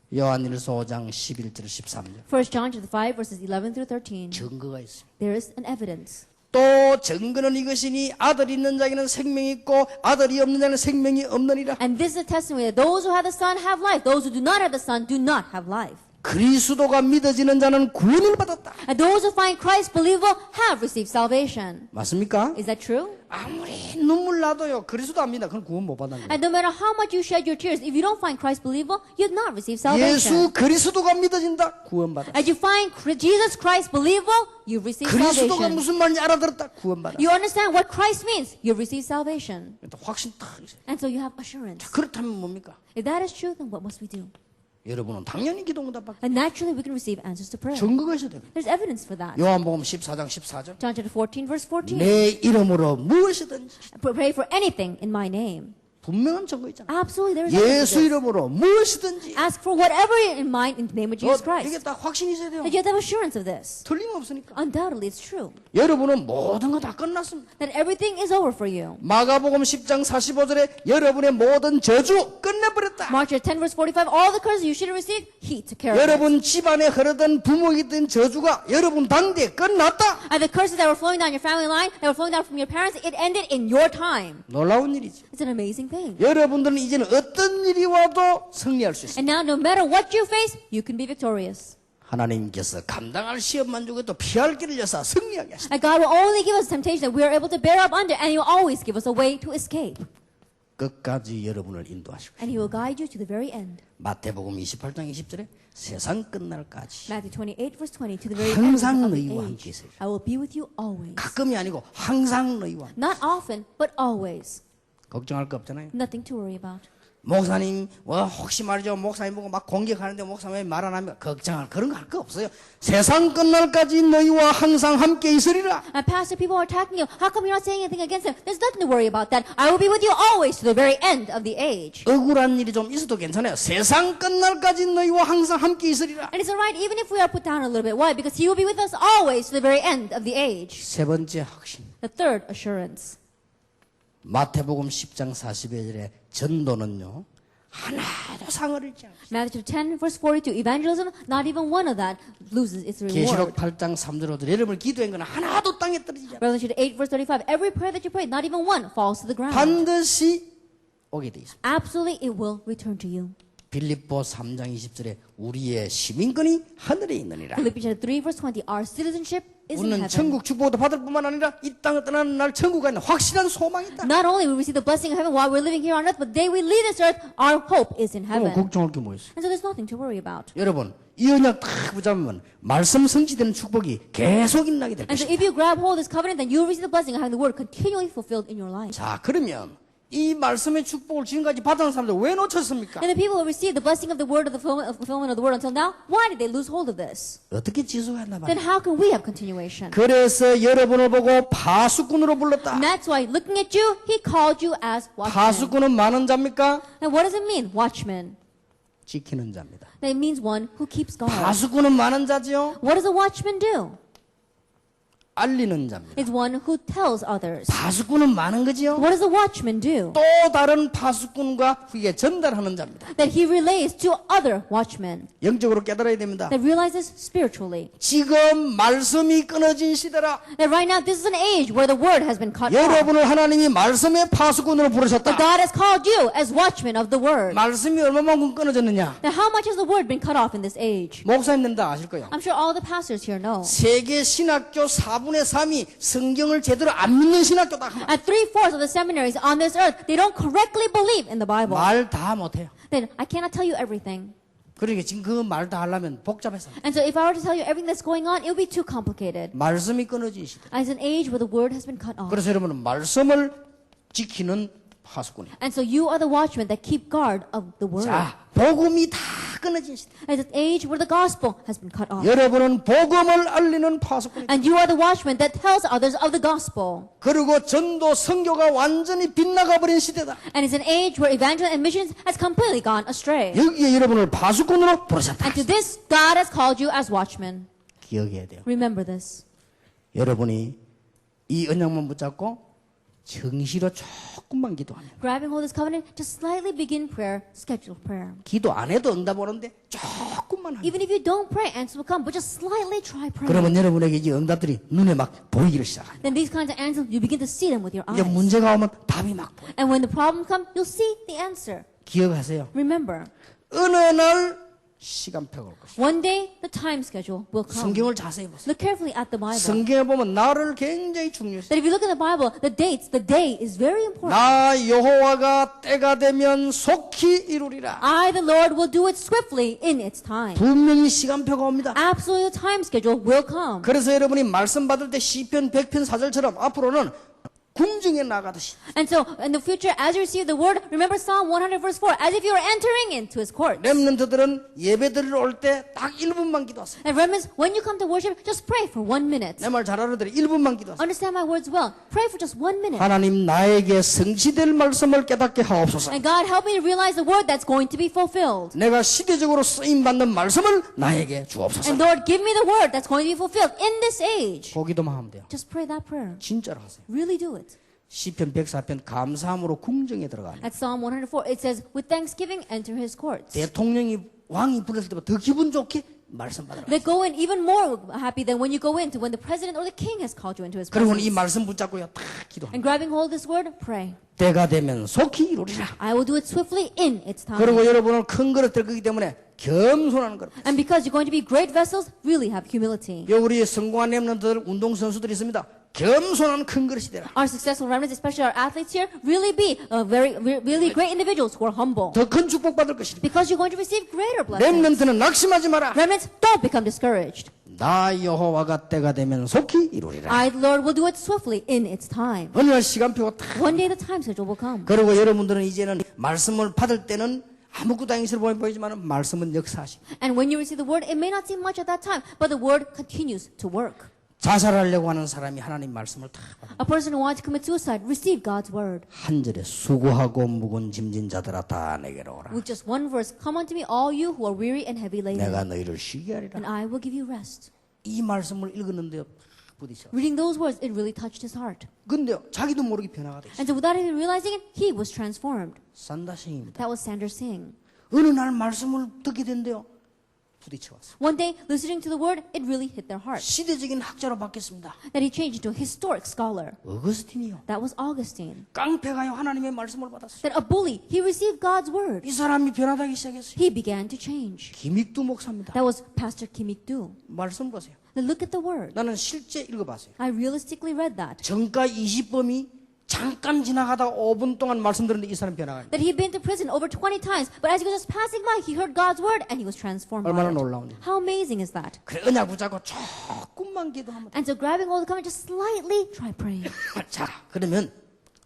요한일서 5장 11절 13절. 1 John chapter 5 verses 11 through 13. 증거가 있어요. There is an evidence. 또 증거는 이것이니 아들이 있는 자에게는 생명이 있고 아들이 없는 자에게는 생명이 없느니라. And this is a testimony that those who have the Son have life. Those who do not have the Son do not have life. 그리스도가 믿어지는 자는 구원을 받았다. And those who find Christ believable have received salvation. 맞습니까? Is that true? 아무리 눈물 나도요. 그리스도 안 믿나 그건 구원 못 받는 거예요. And no matter how much you shed your tears, if you don't find Christ believable, you've not received salvation. 예수 그리스도가 믿어진다. 구원 받았다. As you find Jesus Christ believable, you've received 그리스도가 salvation. 무슨 말인지 알아들었다. 구원 받았다. You understand what Christ means, you've received salvation. 확신 딱 있어요. And so you have assurance. 그렇다면 뭡니까? If that is true, then what must we do? 여러분은 당연히 기도 응답 받고 And naturally we can receive answers to prayer. 증거가 있어야 됩니다. There's evidence for that. 요한복음 14장 14절. John chapter 14, verse 14. 내 이름으로 무엇이든지 Pray for anything in my name. 분명한 증거 있잖아요. Absolutely, there is evidence 예수 for this. 이름으로 무엇이든지 Ask for whatever in mind in the name of Jesus 이게 Christ. 다 확신이 있어야 돼요. That you have assurance of this. 틀림없으니까. Undoubtedly, it's true. 여러분은 모든 거 다 끝났습니다. That everything is over for you. 마가복음 10장 45절에 여러분의 모든 저주 끝내버렸다. Mark chapter 10, verse 45. All the curses you should have received, He took care of it. 여러분 집안에 흐르던 부모에게 있던 저주가 여러분 당대에 끝났다. And the curses that were flowing down your family line, that were flowing down from your parents, it ended in your time. 놀라운 일이죠. It's an amazing thing. 여러분들은 이제는 어떤 일이 와도 승리할 수 있습니다. And now, no matter what you face, you can be victorious. 하나님께서 감당할 시험만 주고 또 피할 길을 여사 승리하게 하시다. And God will only give us temptation that we are able to bear up under, and He will always give us a way to escape. 끝까지 여러분을 인도하시고 And He will guide you to the very end. 마태복음 28장 20절에 세상 끝날까지 Matthew 28, verse 20, to the very end 항상 of the 너희와 함께 age. 있으리라. I will be with you always. 가끔이 아니고 항상 너희와 함께. Not often, but always. 걱정할 거 없잖아요. Nothing to worry about. 목사님 혹시 말이죠 목사님 보고 막 공격하는데 목사님이 말 안 하면 걱정할 그런 거 할 거 없어요. 세상 끝날까지 너희와 항상 함께 있으리라. And pastor, people are attacking you. How come you're not saying anything against them? There's nothing to worry about that. I will be with you always to the very end of the age. 억울한 일이 좀 있어도 괜찮아요. 세상 끝날까지 너희와 항상 함께 있으리라. And it's alright even if we are put down a little bit. Why? Because He will be with us always to the very end of the age. 세 번째 확신. The third assurance. 마태복음 10장 42절에 전도는요. 하나도 상을 잃지 않습니다. Matthew 10, verse 42. Evangelism, not even one of that loses its 계시록 reward. 8장 3절로 여러분을 기도한 건 하나도 땅에 떨어지지 않아요. Revelation 8, verse 35. Every prayer that you pray, not even one falls to the ground. 반드시 오게 돼 있습니다. Absolutely, it will return to you. 빌립보 3장 20절에 우리의 시민권이 하늘에 있느니라. Philippians chapter 3, verse 20. Our citizenship is in 우리는 heaven. 천국 축복도 받을 뿐만 아니라 이 땅을 떠나는 날 천국에 있는 확실한 소망이 있다. Not only will we receive the blessing of heaven while we're living here on earth, but the day we leave this earth, our hope is in 그럼 heaven. 걱정할 게 뭐 있어요? And so there's nothing to worry about. 여러분 이 언약 딱 붙잡으면 말씀 성취되는 축복이 계속 일어나게 될 And so 것입니다. if you grab hold of this covenant, then you'll receive the blessing of having the word continually fulfilled in your life. 자 그러면 이 말씀의 축복을 지금까지 받은 사람들 왜 놓쳤습니까? And the people who received the blessing of the word, of the fulfillment of the word until now, why did they lose hold of this? 어떻게 지속했나 Then 봐요. how can we have continuation? 그래서 여러분을 보고 파수꾼으로 불렀다. And that's why, looking at you, He called you as watchmen. 파수꾼은 많은 자입니까? And what does it mean, watchman? 지키는 자입니다. That means one who keeps guard. 파수꾼은 많은 자지요. What does a watchman do? 알리는 자입니다. It's one who tells others. 파수꾼은 많은 거지요. What does a watchman do? 또 다른 파수꾼과 그게 전달하는 자입니다. That he relays to other watchmen. 영적으로 깨달아야 됩니다. That realizes spiritually. 지금 말씀이 끊어진 시대라. That right now, this is an age where the word has been cut off. 여러분을 하나님이 말씀의 파수꾼으로 But 부르셨다. God has called you as watchmen of the word. 말씀이 얼마만큼 끊어졌느냐? Now, how much has the word been cut off in this age? 목사님들 다 아실 거예요. I'm sure all the pastors here know. 세계 신학교 4분의 3이 성경을 제대로 안 믿는 신학교다. And 3/4 of the seminaries on this earth, they don't correctly believe in the Bible. 말 다 못해요. Then I cannot tell you everything. 그러니까 지금 그 말 다 하려면 복잡해서. And so if I were to tell you everything that's going on, it would be too complicated. 말씀이 끊어진 시대. As an age where the word has been cut off. 그래서 여러분은 말씀을 지키는 파수꾼이에요. And so you are the watchmen that keep guard of the word. 자, 복음이 다 끊어진 시대. As an age where the gospel has been cut off. 여러분은 복음을 알리는 파수꾼이다. And you are the watchman that tells others of the gospel. 그리고 전도 선교가 완전히 빗나가 버린 시대다. And it's an age where evangelism and missions has completely gone astray. 여기에 여러분을 파수꾼으로 부르셨다. And to this, God has called you as watchmen. 기억해야 돼요. Remember this. 여러분이 이 언약만 붙잡고 정시로 조금만 기도하면 Grabbing hold of this covenant, just slightly begin prayer, scheduled prayer. 기도 안 해도 응답 오는데 조금 조금만 하면 Even if you don't pray, answers will come, but just slightly try praying. 그러면 여러분에게 이 응답들이 눈에 막 보이기를 시작합니다. Then these kinds of answers, you begin to see them with your 이제 eyes. 문제가 오면 답이 막 보여요. And when the problem comes, you'll see the answer. 기억하세요. Remember, 어느 날 시간표가 올 것입니다. one day the time schedule will come. 성경을 자세히 보세요. Look carefully at the Bible. 성경에 보면 날을 굉장히 중요해요. That if you look at the Bible, the dates, the day is very important. 나 여호와가 때가 되면 속히 이루리라. I, the Lord, will do it swiftly in its time. 분명히 시간표가 옵니다. Absolute time schedule will come. 그래서 여러분이 말씀 받을 때 시편 100편 4절처럼 앞으로는 궁중에 나가듯이 And so, in the future, as you receive the word, remember Psalm 100 verse 4, as if you were entering into his courts. 렘넌트들은 예배드리러 올 때 딱 1분만 기도하세요. And remember, when you come to worship, just pray for 1 minute. 내 말 잘 알아들어요. 1분만 기도하세요. Understand my words well. Pray for just 1 minute. 하나님 나에게 성취될 말씀을 깨닫게 하옵소서. And God, help me to realize the word that's going to be fulfilled. 내가 시대적으로 쓰임받는 말씀을 나에게 주옵소서. And Lord, give me the word that's going to be fulfilled in this age. 그 기도만 하면 돼요. Just pray that prayer. 진짜로 하세요. Really do it. 시편 104편 감사함으로 궁정에 들어가는 At Psalm 104, it says, with thanksgiving, enter his courts. 대통령이 왕이 부를 때보다 더 기분 좋게 말씀 받으라. They go in even more happy than when you go into when the president or the king has called you into his 그리고 이 presence. 말씀 붙잡고요. 다 기도합니다. And grabbing hold of this word, pray. 때가 되면 속히 이루리라. I will do it swiftly in its time. 그리고 여러분은 큰 그릇 될 거기 때문에 겸손한 그릇. And because you're going to be great vessels, really have humility. 우리 성공한 렘넌트들 운동선수들이 있습니다. 겸손한 큰 그릇이 되라. Our successful remnants, especially our athletes here, really be really great individuals who are humble. 더 큰 축복 받을 것이다. Because you're going to receive greater blessings. 렘넌트는 낙심하지 마라. Remnants, don't become discouraged. 나 여호와가 때가 되면 속히 이루리라. I, the Lord, will do it swiftly in its time. 어느 날 시간표가 딱. One day the time schedule will come. 그리고 여러분들은 이제는 말씀을 받을 때는 아무것도 아닌 것으로 보이지만 말씀은 역사하시고 And when you receive the word, it may not seem much at that time, but the word continues to work. 자살하려고 하는 사람이 하나님 말씀을 다 받아. A person who wants to commit suicide, receive God's word. 한 절에 수고하고 무거운 짐진 자들아 다 내게로 오라. With just one verse, come unto me, all you who are weary and heavy laden, 내가 너희를 쉬게 하리라. and I will give you rest. 이 말씀을 읽었는데요. 부딪혀. Reading those words, it really touched his heart. 근데요. 자기도 모르게 변화가 돼 있어요. And so without even realizing it, he was transformed. 산다싱입니다. That was Sander Singh. 어느 날 말씀을 듣게 된대요. 부딪혀 왔어요. One day, listening to the word, it really hit their heart. 시대적인 학자로 바뀌었습니다. That he changed into a historic scholar. 어거스틴이요. That was Augustine. 깡패가요. 하나님의 말씀을 받았어요. That a bully, he received God's word. 이 사람이 변화되기 시작했어요. He began to change. 김익두 목사입니다. That was Pastor Kim Ik-doo. 말씀 보세요. Now look at the word. 나는 실제 읽어봤어요. I realistically read that. 정가 20범이 잠깐 지나가다 5분 동안 말씀 들었는데 이 사람 변화가 있다. That he had been to prison over 20 times, but as he was just passing by, he heard God's word and he was transformed by 얼마나 it. 놀라운지. How amazing is that? 그래 언약 붙잡고 조금만 기도하면 돼. And so grabbing hold of the covenant, just slightly try praying. 자, 그러면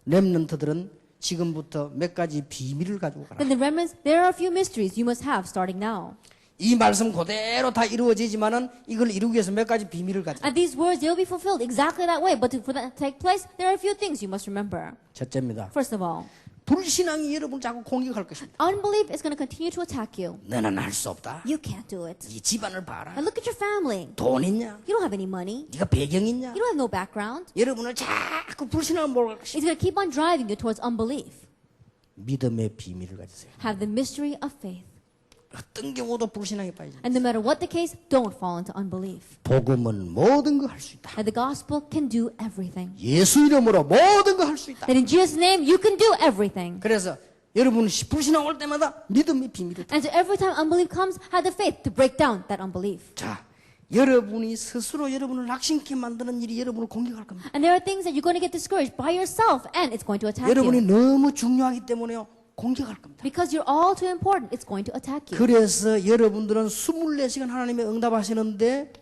렘넌트들은 지금부터 몇 가지 비밀을 가지고 가라. Then the remnants, there are a few mysteries you must have starting now. 이 말씀 그대로 다 이루어지지만은 이걸 이루기 위해서 몇 가지 비밀을 가져. And these words, they will be fulfilled exactly that way. But for that to take place, there are a few things you must remember. 첫째입니다. First of all, 불신앙이 여러분을 자꾸 공격할 것입니다. unbelief is going to continue to attack you. 너는 할 수 없다. You can't do it. 이 집안을 봐라. And look at your family. 돈 있냐? You don't have any money. 네가 배경 있냐? You don't have no background. 여러분을 자꾸 불신앙을 몰아갈 것입니다. It's going to keep on driving you towards unbelief. 믿음의 비밀을 가지세요. Have the mystery of faith. 어떤 경우도 불신앙에 빠지지. And no matter what the case, don't fall into unbelief. 복음은 모든 거 할 수 있다. That the gospel can do everything. 예수 이름으로 모든 거 할 수 있다. That in Jesus' name, you can do everything. 그래서 여러분 불신앙 올 때마다 믿음의 비밀을. And so every time unbelief comes, have the faith to break down that unbelief. 자, 여러분이 스스로 여러분을 낙심케 만드는 일이 여러분을 공격할 겁니다. And there are things that you're going to get discouraged by yourself, and it's going to attack 여러분이 you. 너무 중요하기 때문에요. 공격할 겁니다. Because you're all too important, it's going to attack you. 그래서 여러분들은 24시간 하나님의 응답하시는데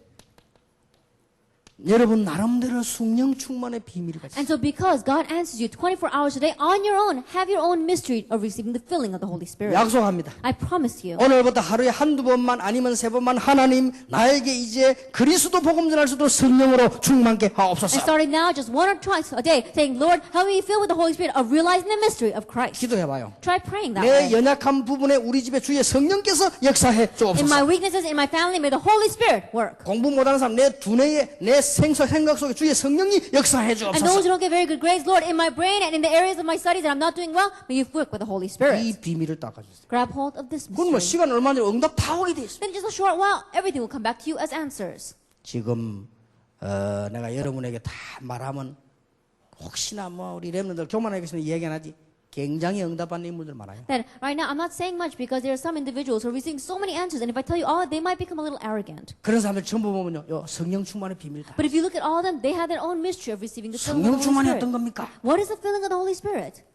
여러분 나름대로 성령 충만의 비밀을 가지고 And so because God answers you 24 hours a day on your own, have your own mystery of receiving the filling of the Holy Spirit. 약속합니다. I promise you. 오늘부터 하루에 한두 번만 아니면 세 번만 하나님 나에게 이제 그리스도 복음 전할 수도 성령으로 충만케 And 하옵소서. starting now, just one or twice a day, saying, Lord, help me fill with the Holy Spirit of realizing the mystery of Christ. 기도해봐요. Try praying that 내 way. 연약한 부분에 우리 집에 주의 성령께서 역사해 In my 주옵소서. weaknesses, in my family, may the Holy Spirit work. 공부 못하는 사람 내 두뇌에 내 생각 속에 주의 성령이 역사해 And those 주옵소서. who don't get very good grades, Lord, in my brain and in the areas of my studies that I'm not doing well, may you work with the Holy 이 Spirit. 비밀을 닦아주세요. Grab hold of this 그건 뭐 mystery. 시간 얼마 전에 응답 다 오게 돼 있어. Then in just a short while, everything will come back to you as answers. 지금 내가 여러분에게 다 말하면 혹시나 뭐 우리 렘넌들 교만하게 계시면 이야기 안 하지. 굉장히 응답받는 인물들 많아요. That right now, I'm not saying much because there are some individuals who are receiving so many answers, and if I tell you all, they might become a little arrogant. 그런 사람들 전부 보면요, 요 성령 충만의 비밀이다. But if you look at all of them, they have their own mystery of receiving the filling 성령 of the Holy 충만이 Spirit. 어떤 겁니까? What is the filling of the Holy Spirit?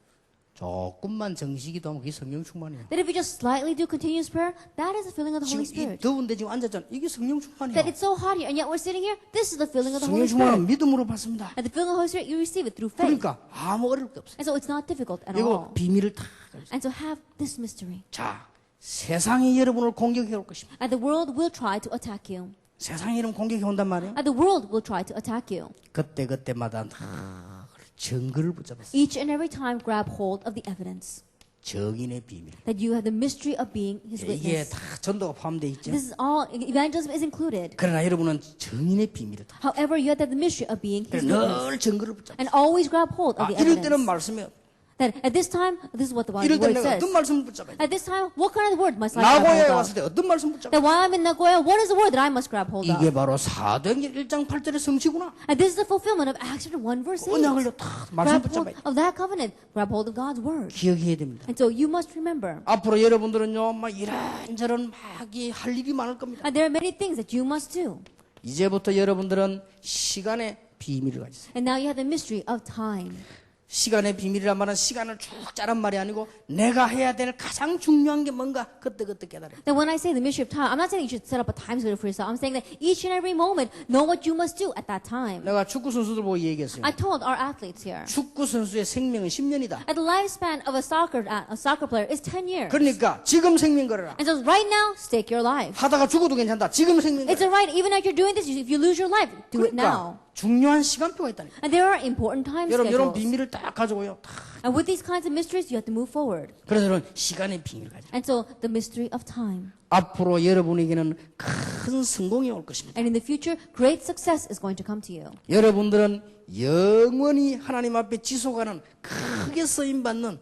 조금만 정식이도 하면 그게 성령 충만이에요. That if you just slightly do continuous prayer, that is the filling of the 지금 Holy 이 Spirit. 더운데 지금 앉았잖아. 이게 성령 충만이에요. That it's so hot here, and yet we're sitting here. This is the filling of the 성령 Holy 충만은 Spirit. 믿음으로 받습니다. And the filling of the Holy Spirit, you receive it through faith. 그러니까 아무 어려울 게 없어요. And so it's not difficult at 이거 all. 비밀을 다 가지고. And so have this mystery. 자, 세상이 여러분을 공격해 올 것입니다. And the world will try to attack you. 세상이 여러분 공격해 온단 말이에요. And the world will try to attack you. 그때마다 다 증거를 붙잡았어요. Each and every time, grab hold of the evidence. 정인의 비밀. That you have the mystery of being His 이게 witness. 다 전도가 포함되어 있죠. This is all, evangelism is included. 그러나 여러분은 정인의 비밀을 다. However, you have the mystery of being His witness. 늘 증거를 붙잡았어요. And always grab hold of the 이럴 때는 evidence. 말씀이 That at this time, this is what the 이럴 word 때는 내가 says. 어떤 말씀을 붙잡아야 돼? At this time, what kind of word must I grab 나고야에 hold 왔을 of? 때 어떤 말씀 붙잡아? That while I'm in Nagoya, what is the word that I must grab hold 이게 of? 바로 사도행전 1장 8절의 성취구나. And this is the fulfillment of Acts chapter 1 verse 8. 언약을 다 말씀 Grab 붙잡아야 hold 돼. of that covenant. Grab hold of God's word. 기억해야 됩니다. And so you must remember. 앞으로 여러분들은요, 막 이런저런 막 할 일이 많을 겁니다. And there are many things that you must do. 이제부터 여러분들은 시간의 비밀을 가지세요. And now you have the mystery of time. 시간의 비밀이란 말은 시간을 쭉 짜란 말이 아니고 내가 해야 될 가장 중요한 게 뭔가 그때 깨달아요. That when I say the mystery of time, I'm not saying you should set up a time schedule for yourself. I'm saying that each and every moment, know what you must do at that time. 내가 축구 선수들 보고 얘기했어요. I told our athletes here. 축구 선수의 생명은 10년이다. The lifespan of a soccer player is 10 years. 그러니까 지금 생명 걸어라. And so right now, stake your life. 하다가 죽어도 괜찮다. 지금 생명 It's 걸어라. alright, even if you're doing this, if you lose your life, do it now. 그러니까 중요한 시간표가 있다니까. And there are important time 여러분 이런 schedules. 비밀을 딱 가지고요. 다. And with these kinds of mysteries, you have to move forward. 그래서 여러분 시간의 비밀을 가지고. And so the mystery of time. 앞으로 여러분에게는 큰 성공이 올 것입니다. And in the future, great success is going to come to you. 여러분들은 영원히 하나님 앞에 지속하는 크게 쓰임 받는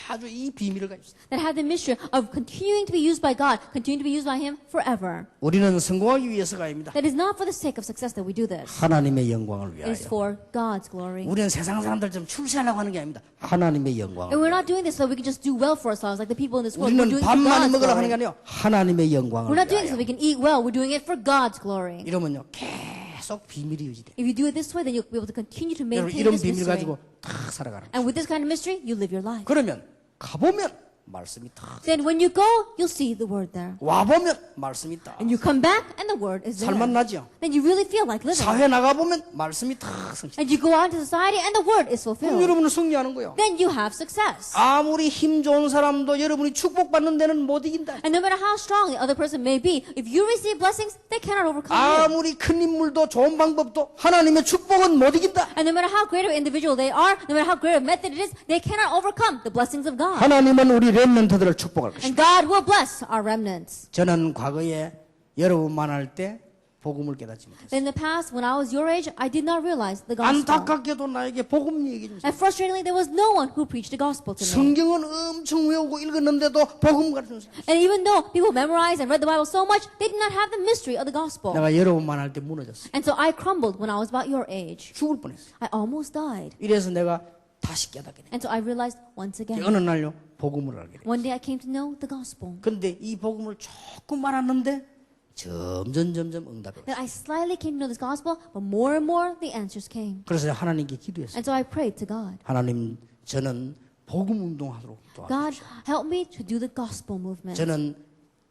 아주 이 비밀을 가지고 있습니다. That have the mystery of continuing to be used by God, continuing to be used by Him forever. 우리는 성공하기 위해서가 아닙니다. That is not for the sake of success that we do this. 하나님의 영광을 It is 위하여. for God's glory. 우리는 세상 사람들 좀 출세하려고 하는 게 아닙니다. 하나님의 영광을 And we're 위하여. not doing this so we can just do well for ourselves like the people in this world. We're 우리는 doing it 밥 for 많이 God's 먹으려고 하는 게 glory. 아니에요. 하나님의 영광을 We're not doing it so 위하여. we can eat well. We're doing it for God's glory. 이러면요 계속 비밀이 유지돼. If you do it this way, then you'll be able to continue to 여러분 maintain 이런 this 비밀 mystery. 가지고 다 살아가는 거예요. And with this kind of mystery, you live your life. 그러면 가보면 말씀이 다. Then when you go, you'll see the word there. 와보면 말씀이 다. And you come back, and the word is there. 살만 나죠. Then you really feel like living. 사회 나가보면 말씀이 다 성취. And you go out into society, and the word is 그럼 fulfilled. 여러분은 승리하는 거예요. Then you have success. 아무리 힘 좋은 사람도 여러분이 축복받는 데는 못 이긴다. And no matter how strong the other person may be, if you receive blessings, they cannot overcome you. 아무리 큰 인물도 좋은 방법도 하나님의 축복은 못 이긴다. And no matter how great of an individual they are, no matter how great of a method it is, they cannot overcome the blessings of God. 하나님은 우리 렘넌트들을 축복할 것입니다. And God will bless our remnants. 저는 과거에 여러분만 할 때 복음을 깨닫지 못했어요. In the past, when I was your age, I did not realize the gospel. 안타깝게도 나에게 복음 얘기 좀. And frustratingly, there was no one who preached the gospel to me. 성경은 엄청 외우고 읽었는데도 복음 가르치는 사람. And even though people memorized and read the Bible so much, they did not have the mystery of the gospel. 내가 여러분만 할 때 무너졌어요. And so I crumbled when I was about your age. 죽을 뻔했어요. I almost died. 이래서 내가 다시 깨닫게 돼요. And so I realized once again. 어느 날요 복음을 알게 돼요. One day I came to know the gospel. 근데 이 복음을 조금 알았는데 점점 응답이 That 왔어요. I slightly came to know this gospel, but more and more the answers came. 그래서 하나님께 기도했어요. And so I prayed to God. 하나님 저는 복음 운동하도록 God, 도와주십시오. help me to do the gospel movement. 저는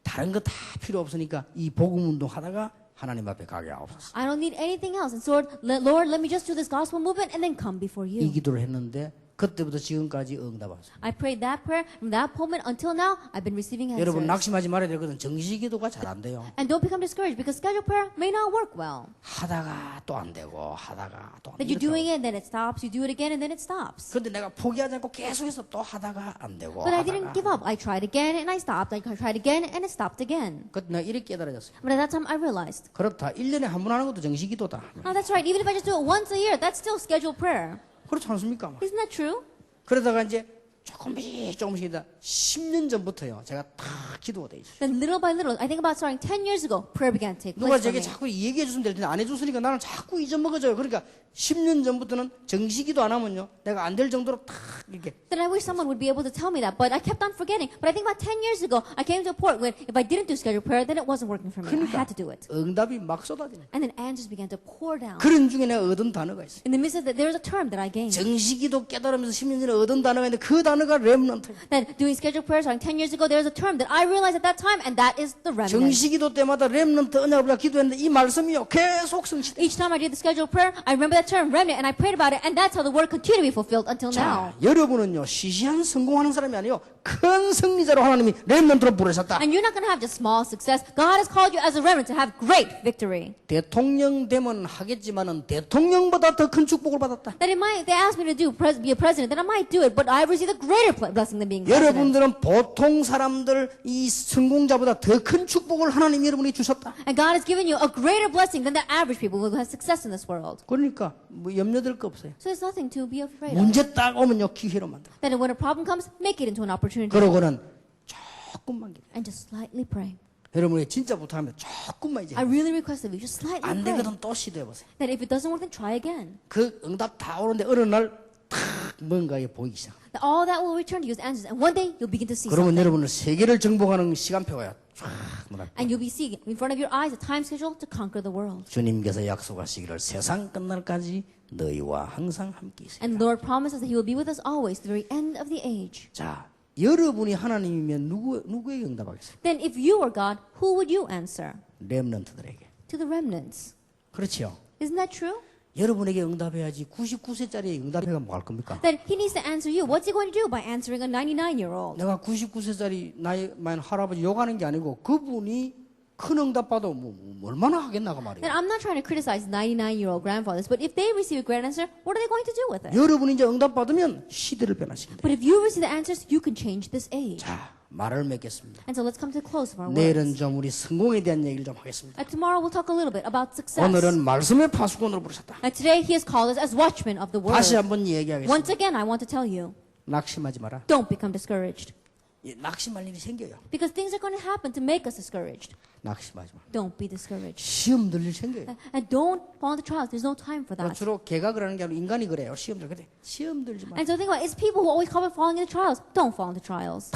다른 거 다 필요 없으니까 이 복음 운동 하다가 하나님 앞에 가게 하옵소서. I don't need anything else. And so, Lord, let me just do this gospel movement and then come before 이 you. 기도를 했는데 그때부터 지금까지 응답하세요. I prayed that prayer from that moment until now. I've been receiving 여러분 answers. 낙심하지 말아야 되거든. 정시기도가 잘 안 돼요. And don't become discouraged because scheduled prayer may not work well. 하다가 또 안 되고 하다가 또 안 That you're 되고. doing it, then it stops. You do it again, and then it stops. 그런데 내가 포기하지 않고 계속해서 또 하다가 안 되고 But I 하다가. didn't give up. I tried again, and I stopped. I tried again, and it stopped again. 그때 내가 이렇게 깨달아졌어요. But at that time, I realized, 그렇다. 1년에 한 번 하는 것도 정시기도다. oh, that's right. Even if I just do it once a year, that's still scheduled prayer. 그렇지 않습니까? Isn't that true? 그러다가 이제 조금씩 10년 전부터요. 제가 다 기도가 돼 있어요. Then little by little, I think about starting 10 years ago, prayer began to take 누가 place for 제게 me. 자꾸 얘기해 줬으면 될 텐데 안 해줬으니까 나는 자꾸 잊어먹어져요. 그러니까 10년 전부터는 정시기도 안 하면요. 내가 안 될 정도로 딱 이렇게. Then I wish someone would be able to tell me that, but I kept on forgetting. But I think about 10 years ago, I came to a point when if I didn't do scheduled prayer, then it wasn't working for me. I 그러니까 had to do it. 응답이 막 쏟아지네. And then answers began to pour down. 그런 중에 내가 얻은 단어가 있어요. In the midst of that, there's a term that I gained. 정시기도 깨달으면서 10년 전에 얻은 단어가 있는데 그 단어가 렘넌트. That doing scheduled prayer starting 10 years ago, there's a term that I realized at that time, and that is the remnant. 정시기도 때마다 렘넌트 언약을 기도했는데 이 말씀이요 계속 성취돼. Each time I did the scheduled prayer, I remember that term, remnant, and I prayed about it, and that's how the word continued to be fulfilled until now. 자, 여러분은요 시시한 성공하는 사람이 아니요 큰 승리자로 하나님이 렘넌트로 부르셨다. And you're not going to have just small success. God has called you as a remnant to have great victory. 대통령 되면 하겠지만은 대통령보다 더 큰 축복을 받았다. That it might, they asked me to be a president, then I might do it, but I received a greater blessing than being president. 여러분들은 보통 사람들 이 성공자보다 더 큰 축복을 하나님 여러분이 주셨다. And God has given you a greater blessing than the average people who have success in this world. 그러니까 뭐 염려될 거 없어요. So there's nothing to be afraid of. 문제 딱 오면요 기회로 만들어. That when a problem comes, make it into an opportunity. 그러고는 조금만 기도. And just slightly pray. 여러분이 진짜 부탁하면 조금만 이제 I really request of you, just slightly 안 pray. 되거든 또 시도해 보세요. That if it doesn't work, then try again. 그 응답 다 오는데 어느 날 탁 뭔가에 보이기 시작. That all that will return to you is answers, and one day you'll begin to see 그러면 something. 여러분은 세계를 정복하는 시간표가 쫙 눈앞에. And you'll be seeing in front of your eyes a time schedule to conquer the world. 주님께서 약속하시기를 세상 끝날까지 너희와 항상 함께 있으리라. And Lord promises that He will be with us always to the very end of the age. 자, 여러분이 하나님이면 누구에게 응답하겠어요? Then if you were God, who would you answer? 렘넌트들에게. To the remnants. 그렇지요. Isn't that true? 여러분에게 응답해야지 99세짜리 응답해가 뭐 할 겁니까? Then He needs to answer you. What's He going to do by answering a 99-year-old? 내가 99세짜리 나이 많은 할아버지 욕하는 게 아니고 그분이 큰 응답 받아 뭐 얼마나 하겠나 그 Then 말이에요. I'm not trying to criticize 99-year-old grandfathers, but if they receive a great answer, what are they going to do with it? 여러분이 이제 응답 받으면 시대를 변화시킵니다. But if you receive the answers, you can change this age. 자, 말을 맺겠습니다. And so let's come to the close of our words. 내일은 좀 우리 성공에 대한 얘기를 좀 하겠습니다. Tomorrow we'll talk a little bit about success. 오늘은 말씀의 파수꾼으로 부르셨다. Today He has called us as watchmen of the word. 다시 한번 얘기하겠습니다. Once again, I want to tell you, 낙심하지 마라. don't become discouraged. 예, 낙심할 일이 생겨요. Because things are going to happen to make us discouraged. 낙심하지 마. Don't be discouraged. 시험 들릴 생겨요. And don't fall into trials. There's no time for that. 주로 개가 그러는 게 아니고 인간이 그래요. 시험 들 그래. 시험 들지 마. And so think about it. It's people who always come up falling into trials. Don't fall into trials.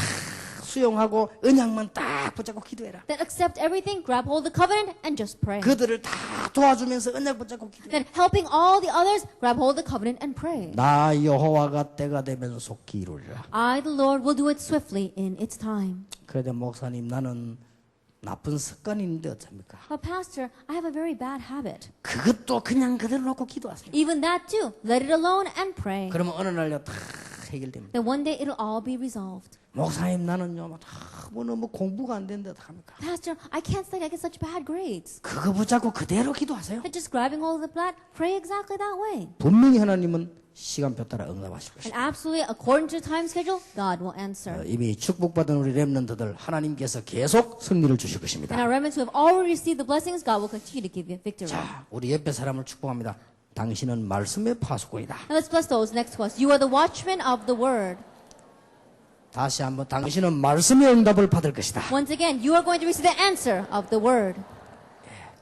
수용하고 언약만 딱 붙잡고 기도해라. Then accept everything, grab hold of the covenant, and just pray. 그들을 다 도와주면서 언약 붙잡고 기도해. Then helping all the others, grab hold of the covenant and pray. 나 여호와가 때가 되면 속히 이루리라. I, the Lord, will do it swiftly in its time. 그런데 목사님 나는 나쁜 습관인데 어떡합니까? But Pastor, I have a very bad habit. 그것도 그냥 그대로 놓고 기도하세요. Even that too. Let it alone and pray. 그러면 어느 날요 다 해결됩니다. Then one day it'll all be resolved. 목사님 나는요 뭐 너무 공부가 안 되는데 어떡합니까? Pastor, I can't study. I get such bad grades. 그거 붙잡고 그대로 기도하세요. But just grabbing hold of the plat, pray exactly that way. 분명히 하나님은 시간표 따라 응답하실 And 것입니다. absolutely, according to the time schedule, God will answer. 이미 축복받은 우리 렘넌트들 하나님께서 계속 승리를 주실 And 것입니다. our remnants who have already received the blessings, God will continue to give you victory. 자, 우리 옆에 사람을 축복합니다. 당신은 말씀의 파수꾼이다. Now let's bless those next to us. You are the watchmen of the word. 다시 한번 당신은 말씀의 응답을 받을 것이다. Once again, you are going to receive the answer of the word.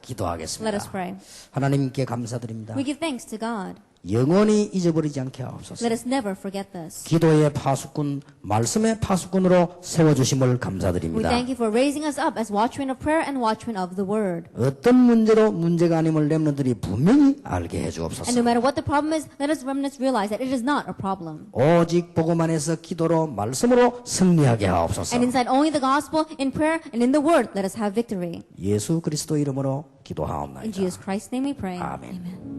기도하겠습니다. Let us pray. 하나님께 감사드립니다. We give thanks to God. 영원히 잊어버리지 않게 하옵소서. Let us never forget this. 기도의 파수꾼, 말씀의 파수꾼으로 세워주심을 We 감사드립니다. thank you for raising us up as watchmen of prayer and watchmen of the word. 어떤 문제로 문제가 아님을 렘넌트들이 분명히 알게 And 해주옵소서. no matter what the problem is, let us remnants realize that it is not a problem. 오직 보고만 해서 기도로 말씀으로 승리하게 하옵소서. And inside only the gospel, in prayer, and in the word, let us have victory. 예수 그리스도 이름으로 In 기도하옵나이다. Jesus Christ's name we pray. 아멘. Amen.